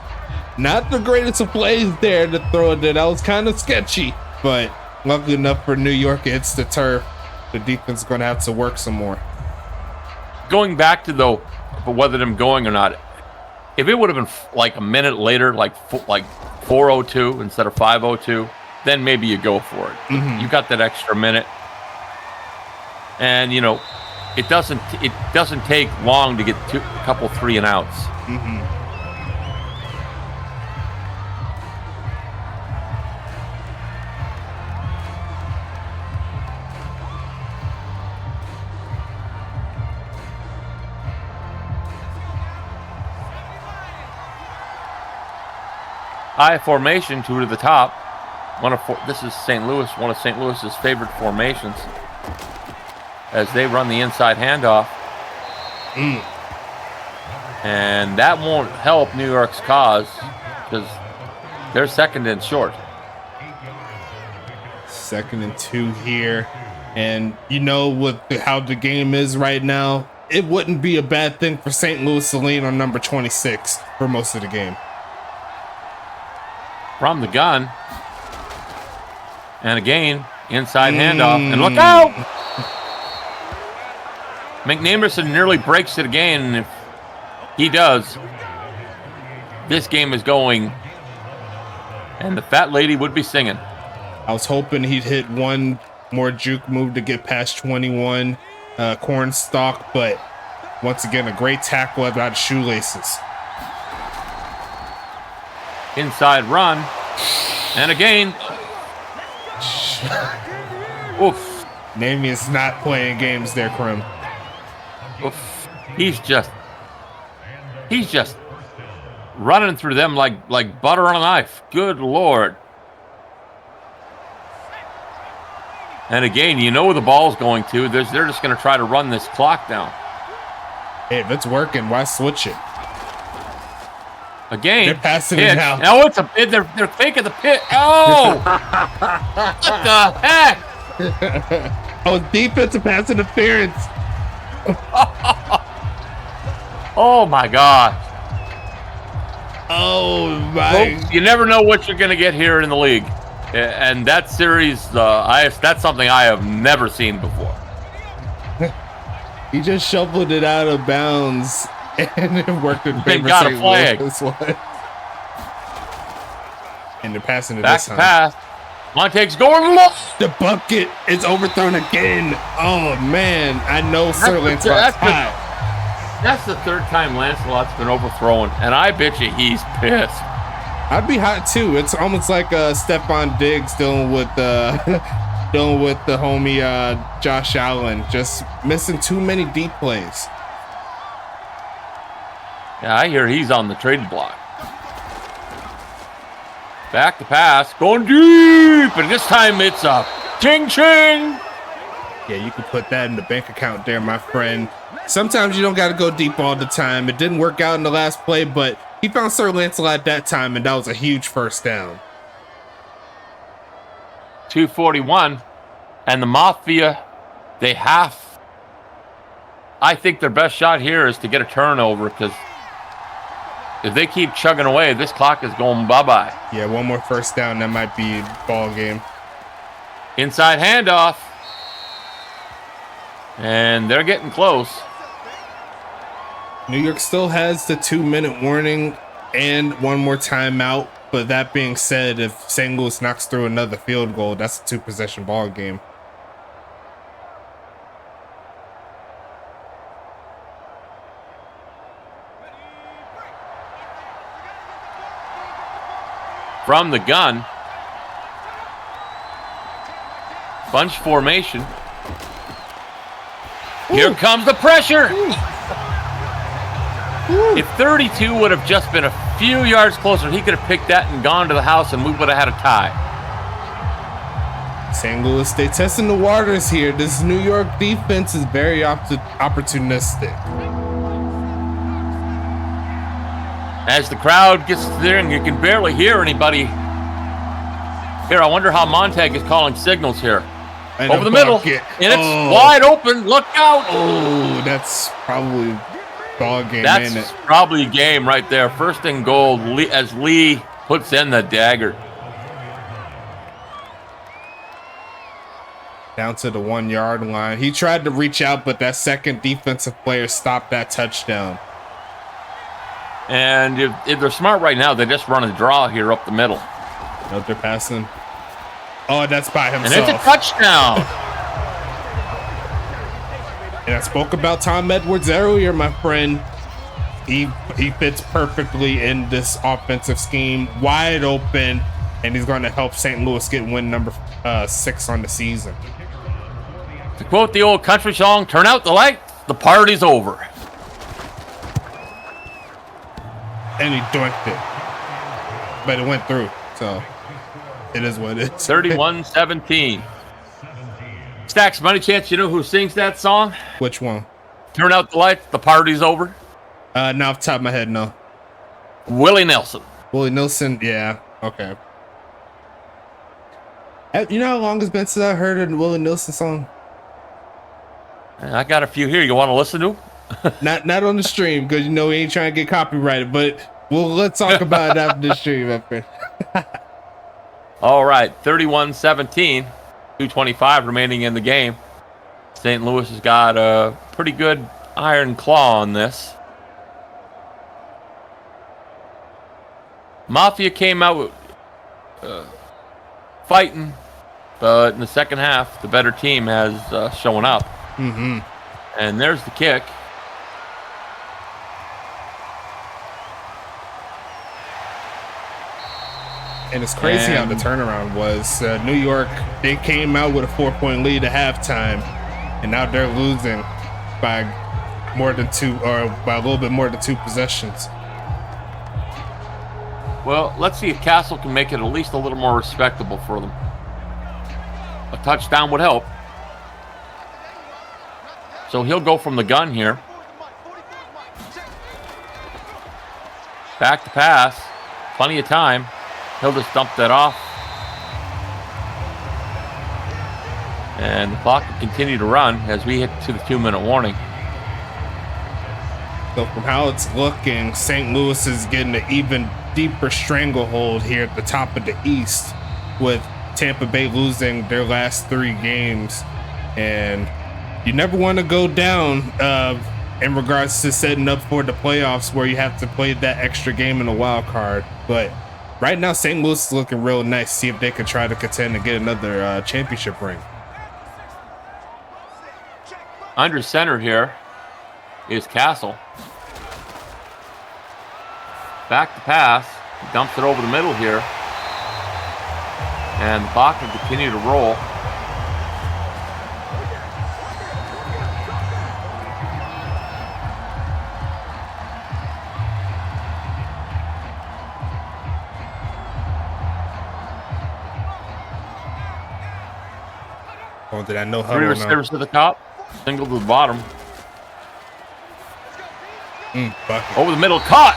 not the greatest of plays there to throw it there. That was kind of sketchy, but lucky enough for New York, it hits the turf. The defense is going to have to work some more. Going back to though, whether them going or not, if it would have been like a minute later, like 4:02 instead of 5:02, then maybe you go for it. Mm-hmm. You got that extra minute, and you know it doesn't take long to get a couple 3 and outs. Mm-hmm. I formation 2 to the top. This is St. Louis, one of St. Louis's favorite formations, as they run the inside handoff. And that won't help New York's cause because they're 2nd and short. 2nd and 2 here. And you know how the game is right now, it wouldn't be a bad thing for St. Louis to lean on number 26 for most of the game. From the gun. And again, inside handoff. And look out! McNamerson nearly breaks it again. And if he does, this game is going. And the fat lady would be singing. I was hoping he'd hit one more juke move to get past 21 Cornstalk, but once again, a great tackle about shoelaces. Inside run. And again. Oof. Namie is not playing games there, Krim. Oof. He's just running through them like butter on a knife. Good Lord. And again, you know where the ball's going to. They're just going to try to run this clock down. Hey, if it's working, why switch it? Again, they're passing pitch. it now. Oh, it's a they're faking the pit. Oh, what the heck? Oh, defensive pass interference. Oh my God. Oh my. Folks, you never know what you're going to get here in the league. And that series, that's something I have never seen before. He just shuffled it out of bounds. And it worked in favor got a St. flag. Louis. And they're passing it back this to time. pass. Montague's going look. The bucket is overthrown again. Oh man, I know Sir Lancelot's high. That's the 3rd time Lancelot's been overthrown, and I bet you he's pissed. I'd be hot too. It's almost like Stephon Diggs dealing with the homie Josh Allen, just missing too many deep plays. Yeah, I hear he's on the trade block. Back to pass, going deep, and this time it's a ching-ching. Yeah, you can put that in the bank account there, my friend. Sometimes you don't got to go deep all the time. It didn't work out in the last play, but he found Sir Lancelot that time, and that was a huge first down. 2:41, and the Mafia, I think their best shot here is to get a turnover, because if they keep chugging away, this clock is going bye-bye. Yeah, one more first down, that might be ball game. Inside handoff. And they're getting close. New York still has the 2-minute warning and one more timeout. But that being said, if St. Louis knocks through another field goal, that's a 2-possession ball game. From the gun. Bunch formation. Here comes the pressure. If 32 would have just been a few yards closer, he could have picked that and gone to the house, and we would have had a tie. St. Louis, they testing the waters here. This New York defense is very opportunistic. As the crowd gets there and you can barely hear anybody. Here, I wonder how Montag is calling signals here. Over the middle, and it's wide open. Look out! Oh, that's probably ball game. That's probably a game right there. First and goal, as Lee puts in the dagger. Down to the 1-yard line. He tried to reach out, but that second defensive player stopped that touchdown. And if they're smart right now, they just run a draw here up the middle. Nope, they're passing. Oh, that's by himself. And it's a touchdown. And I spoke about Tom Edwards earlier, my friend. He fits perfectly in this offensive scheme, wide open, and he's going to help St. Louis get win number 6 on the season. To quote the old country song, turn out the lights, the party's over. And he doinked it. But it went through, so it is what it is. 31-17. Stacks, by any chance you know who sings that song? Which one? Turn out the lights, the party's over. Not off the top of my head, no. Willie Nelson. Willie Nelson, yeah, okay. You know how long it's been since I heard a Willie Nelson song? I got a few here. You want to listen to? Not on the stream, because you know we ain't trying to get copyrighted, but let's talk about it after the stream, my friend. All right, 31-17, 2:25 remaining in the game. St. Louis has got a pretty good iron claw on this. Mafia came out fighting, but in the second half, the better team has shown up. Mm-hmm. And there's the kick. And it's crazy how the turnaround was. New York, they came out with a 4-point lead at halftime, and now they're losing by more than 2, or by a little bit more than 2 possessions. Well, let's see if Castle can make it at least a little more respectable for them. A touchdown would help. So he'll go from the gun here. Back to pass. Plenty of time. He'll just dump that off. And the clock will continue to run as we hit to the 2-minute warning. So from how it's looking, St. Louis is getting an even deeper stranglehold here at the top of the East, with Tampa Bay losing their last 3 games. And you never want to go down in regards to setting up for the playoffs, where you have to play that extra game in the wild card. But right now, St. Louis is looking real nice. See if they can try to contend and get another championship ring. Under center here is Castle. Back to pass. He dumps it over the middle here. And the clock will continue to roll. Going to that no 3 huddle now. receivers to the top, single to the bottom. Bucket. Over the middle, caught.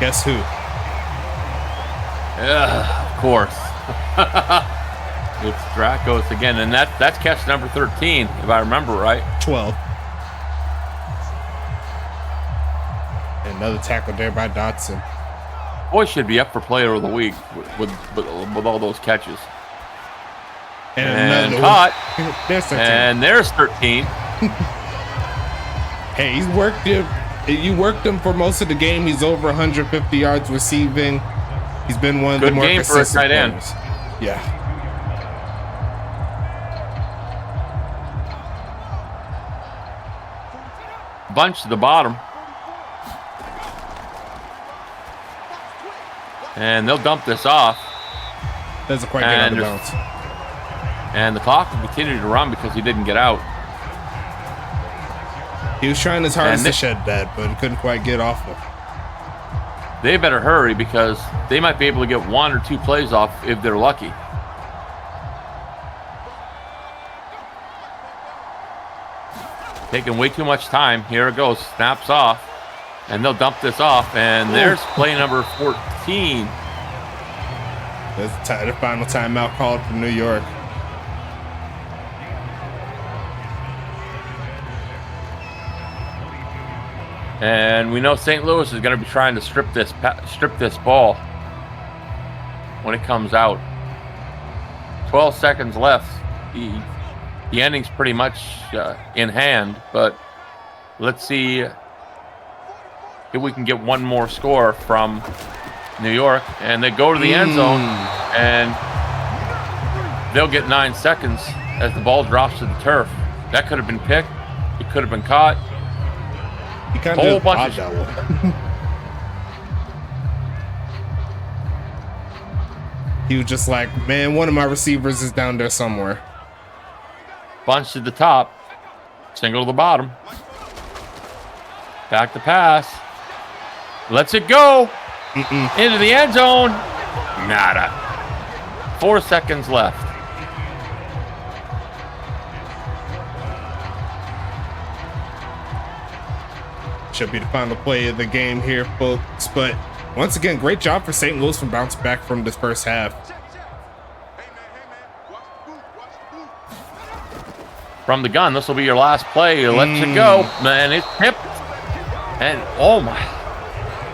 Guess who? Yeah, of course. It's Dracos again, and that's catch number 13, if I remember right. 12. Another tackle there by Dotson. Boy should be up for player of the week with all those catches. And caught. There's 13. And there's 13. Hey, he's worked him. You worked him for most of the game. He's over 150 yards receiving. He's been one of the more consistent for a tight end. players. Yeah. Bunch to the bottom. And they'll dump this off. Doesn't quite get out of bounds. And the clock will continue to run because he didn't get out. He was trying his hardest to shed that, but he couldn't quite get off of. They better hurry because they might be able to get 1 or 2 plays off if they're lucky. Taking way too much time. Here it goes. Snaps off. And they'll dump this off. And there's play number 14. That's the final timeout called from New York. And we know St. Louis is going to be trying to strip this ball when it comes out. 12 seconds left. The ending's pretty much in hand, but let's see if we can get one more score from New York. And they go to the end zone, and they'll get 9 seconds as the ball drops to the turf. That could have been picked. It could have been caught. He kind Whole of bunch that of one. He was just like, man, one of my receivers is down there somewhere. Bunch to the top, single to the bottom. Back to pass. Lets it go. Into the end zone. Nada. 4 seconds left. Should be the final play of the game here, folks. But once again, great job for St. Louis from bouncing back from this first half. From the gun, this will be your last play. Let's it go. Man, it's tipped. And oh my,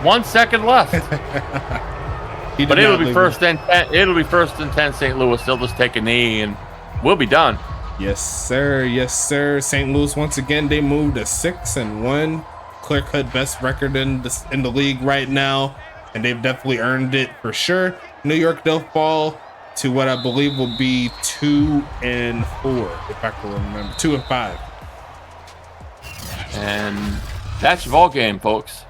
1 second left. But it'll be first and 10. It'll be first and 10 St. Louis. They'll just take a knee and we'll be done. Yes, sir. Yes, sir. St. Louis, once again, they moved to 6-1. Clear-cut best record in the league right now, and they've definitely earned it for sure. New York, they'll fall to what I believe will be 2-4, if I can remember, 2-5. And that's your ball game, folks.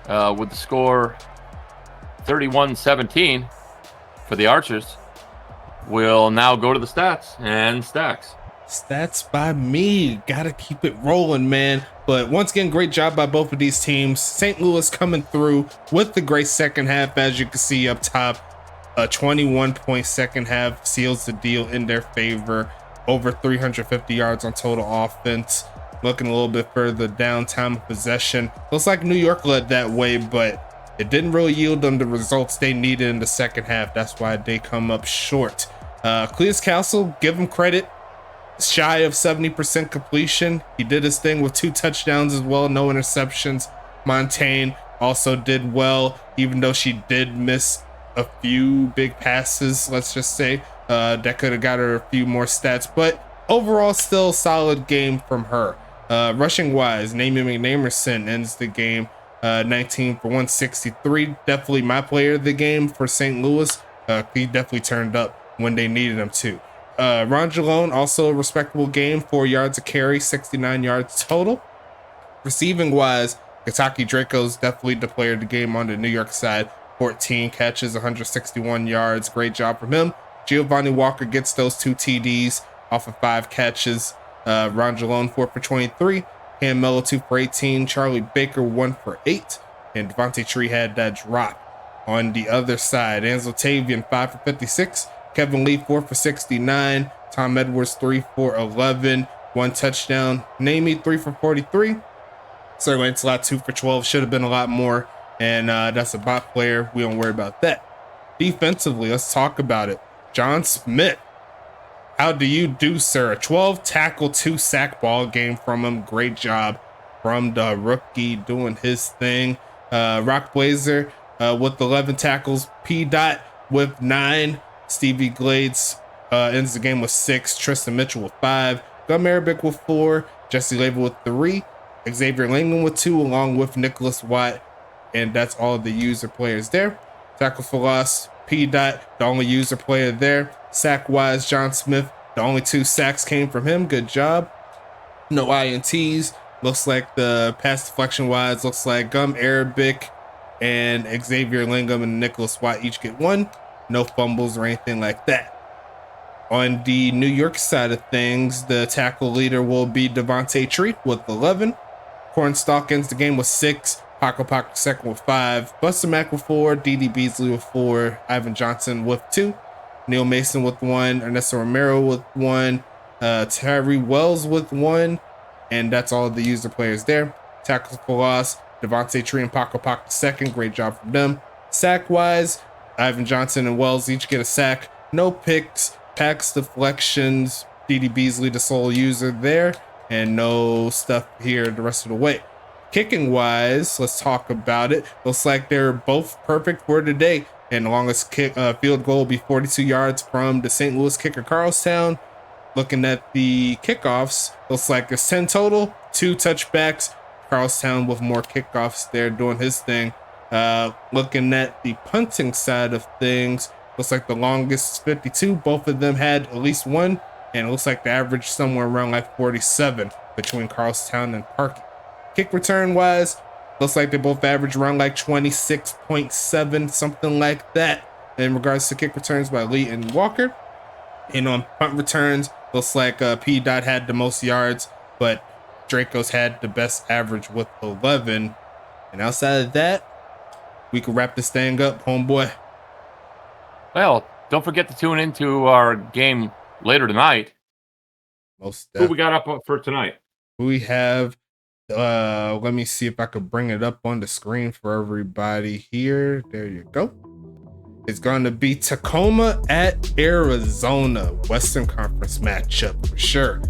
With the score 31-17 for the Archers. We'll now go to the stats and stacks. Stats by me. Gotta keep it rolling, man. But once again, great job by both of these teams. St. Louis coming through with the great second half, as you can see up top. A 21-point second half seals the deal in their favor. Over 350 yards on total offense. Looking a little bit further down, time of possession. Looks like New York led that way, but it didn't really yield them the results they needed in the second half. That's why they come up short. Cleus Castle, give him credit. Shy of 70% completion. He did his thing with 2 touchdowns as well, no interceptions. Montaigne also did well, even though she did miss a few big passes, let's just say. That could have got her a few more stats, but overall still solid game from her. Rushing wise, Namie McNamerson ends the game 19 for 163. Definitely my player of the game for St. Louis. He definitely turned up when they needed him to. Ron Jalone, also a respectable game, 4 yards a carry, 69 yards total. Receiving wise, Kentucky Draco's definitely the player of the game on the New York side. 14 catches, 161 yards. Great job from him. Giovanni Walker gets those 2 TDs off of 5 catches. Ron Jalone 4 for 23. Cam Mello 2 for 18. Charlie Baker 1 for 8. And Devontae Tree had that drop. On the other side, Anzo Tavian 5 for 56. Kevin Lee 4 for 69. Tom Edwards, 3 for 11, 1 touchdown. Namey, 3 for 43. Sir Lancelot, 2 for 12. Should have been a lot more. And that's a bot player. We don't worry about that. Defensively, let's talk about it. John Smith. How do you do, sir? A 12 tackle, 2 sack ball game from him. Great job from the rookie doing his thing. Rock Blazer with 11 tackles. P. Dot with 9. Stevie Glades ends the game with 6. Tristan Mitchell with 5. Gum Arabic with 4. Jesse Label with 3. Xavier Langham with 2, along with Nicholas Watt. And that's all the user players there. Tackle for loss, P. Dot, the only user player there. Sack wise, John Smith, the only 2 sacks came from him. Good job. No INTs. Looks like the pass deflection wise, looks like Gum Arabic and Xavier Langham and Nicholas Watt each get 1. No fumbles or anything like that. On the New York side of things, the tackle leader will be Devontae Tree with 11. Cornstalk ends the game with 6. Paco second with 5. Buster Mack with 4. D.D. Beasley with 4. Ivan Johnson with 2. Neil Mason with 1. Ernesto Romero with 1. Tyree Wells with 1. And that's all the user players there. Tackles for loss, Devontae Tree and Paco second. Great job from them. Sack wise, Ivan Johnson and Wells each get a sack. No picks, packs, deflections. D.D. Beasley, the sole user there. And no stuff here the rest of the way. Kicking wise, let's talk about it. Looks like they're both perfect for today. And the longest field goal will be 42 yards from the St. Louis kicker, Carlstown. Looking at the kickoffs, looks like it's 10 total, 2 touchbacks. Carlstown with more kickoffs there doing his thing. Looking at the punting side of things, looks like the longest 52. Both of them had at least 1. And it looks like the average somewhere around like 47 between Carlstown and Parkey. Kick return wise, looks like they both average around like 26.7, something like that, in regards to kick returns by Lee and Walker. And on punt returns, looks like P. Dot had the most yards, but Draco's had the best average with 11. And outside of that, we can wrap this thing up, homeboy. Well, don't forget to tune into our game later tonight. Most Who we got up for tonight? We have, let me see if I could bring it up on the screen for everybody here. There you go. It's going to be Tacoma at Arizona. Western Conference matchup for sure.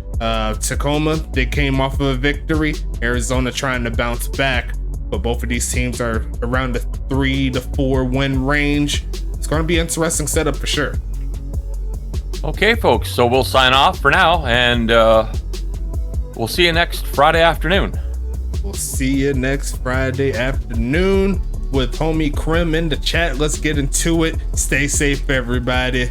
Tacoma, they came off of a victory. Arizona trying to bounce back. But both of these teams are around the 3 to 4 win range. It's going to be an interesting setup for sure. Okay, folks. So we'll sign off for now. And we'll see you next Friday afternoon. We'll see you next Friday afternoon with homie Krim in the chat. Let's get into it. Stay safe, everybody.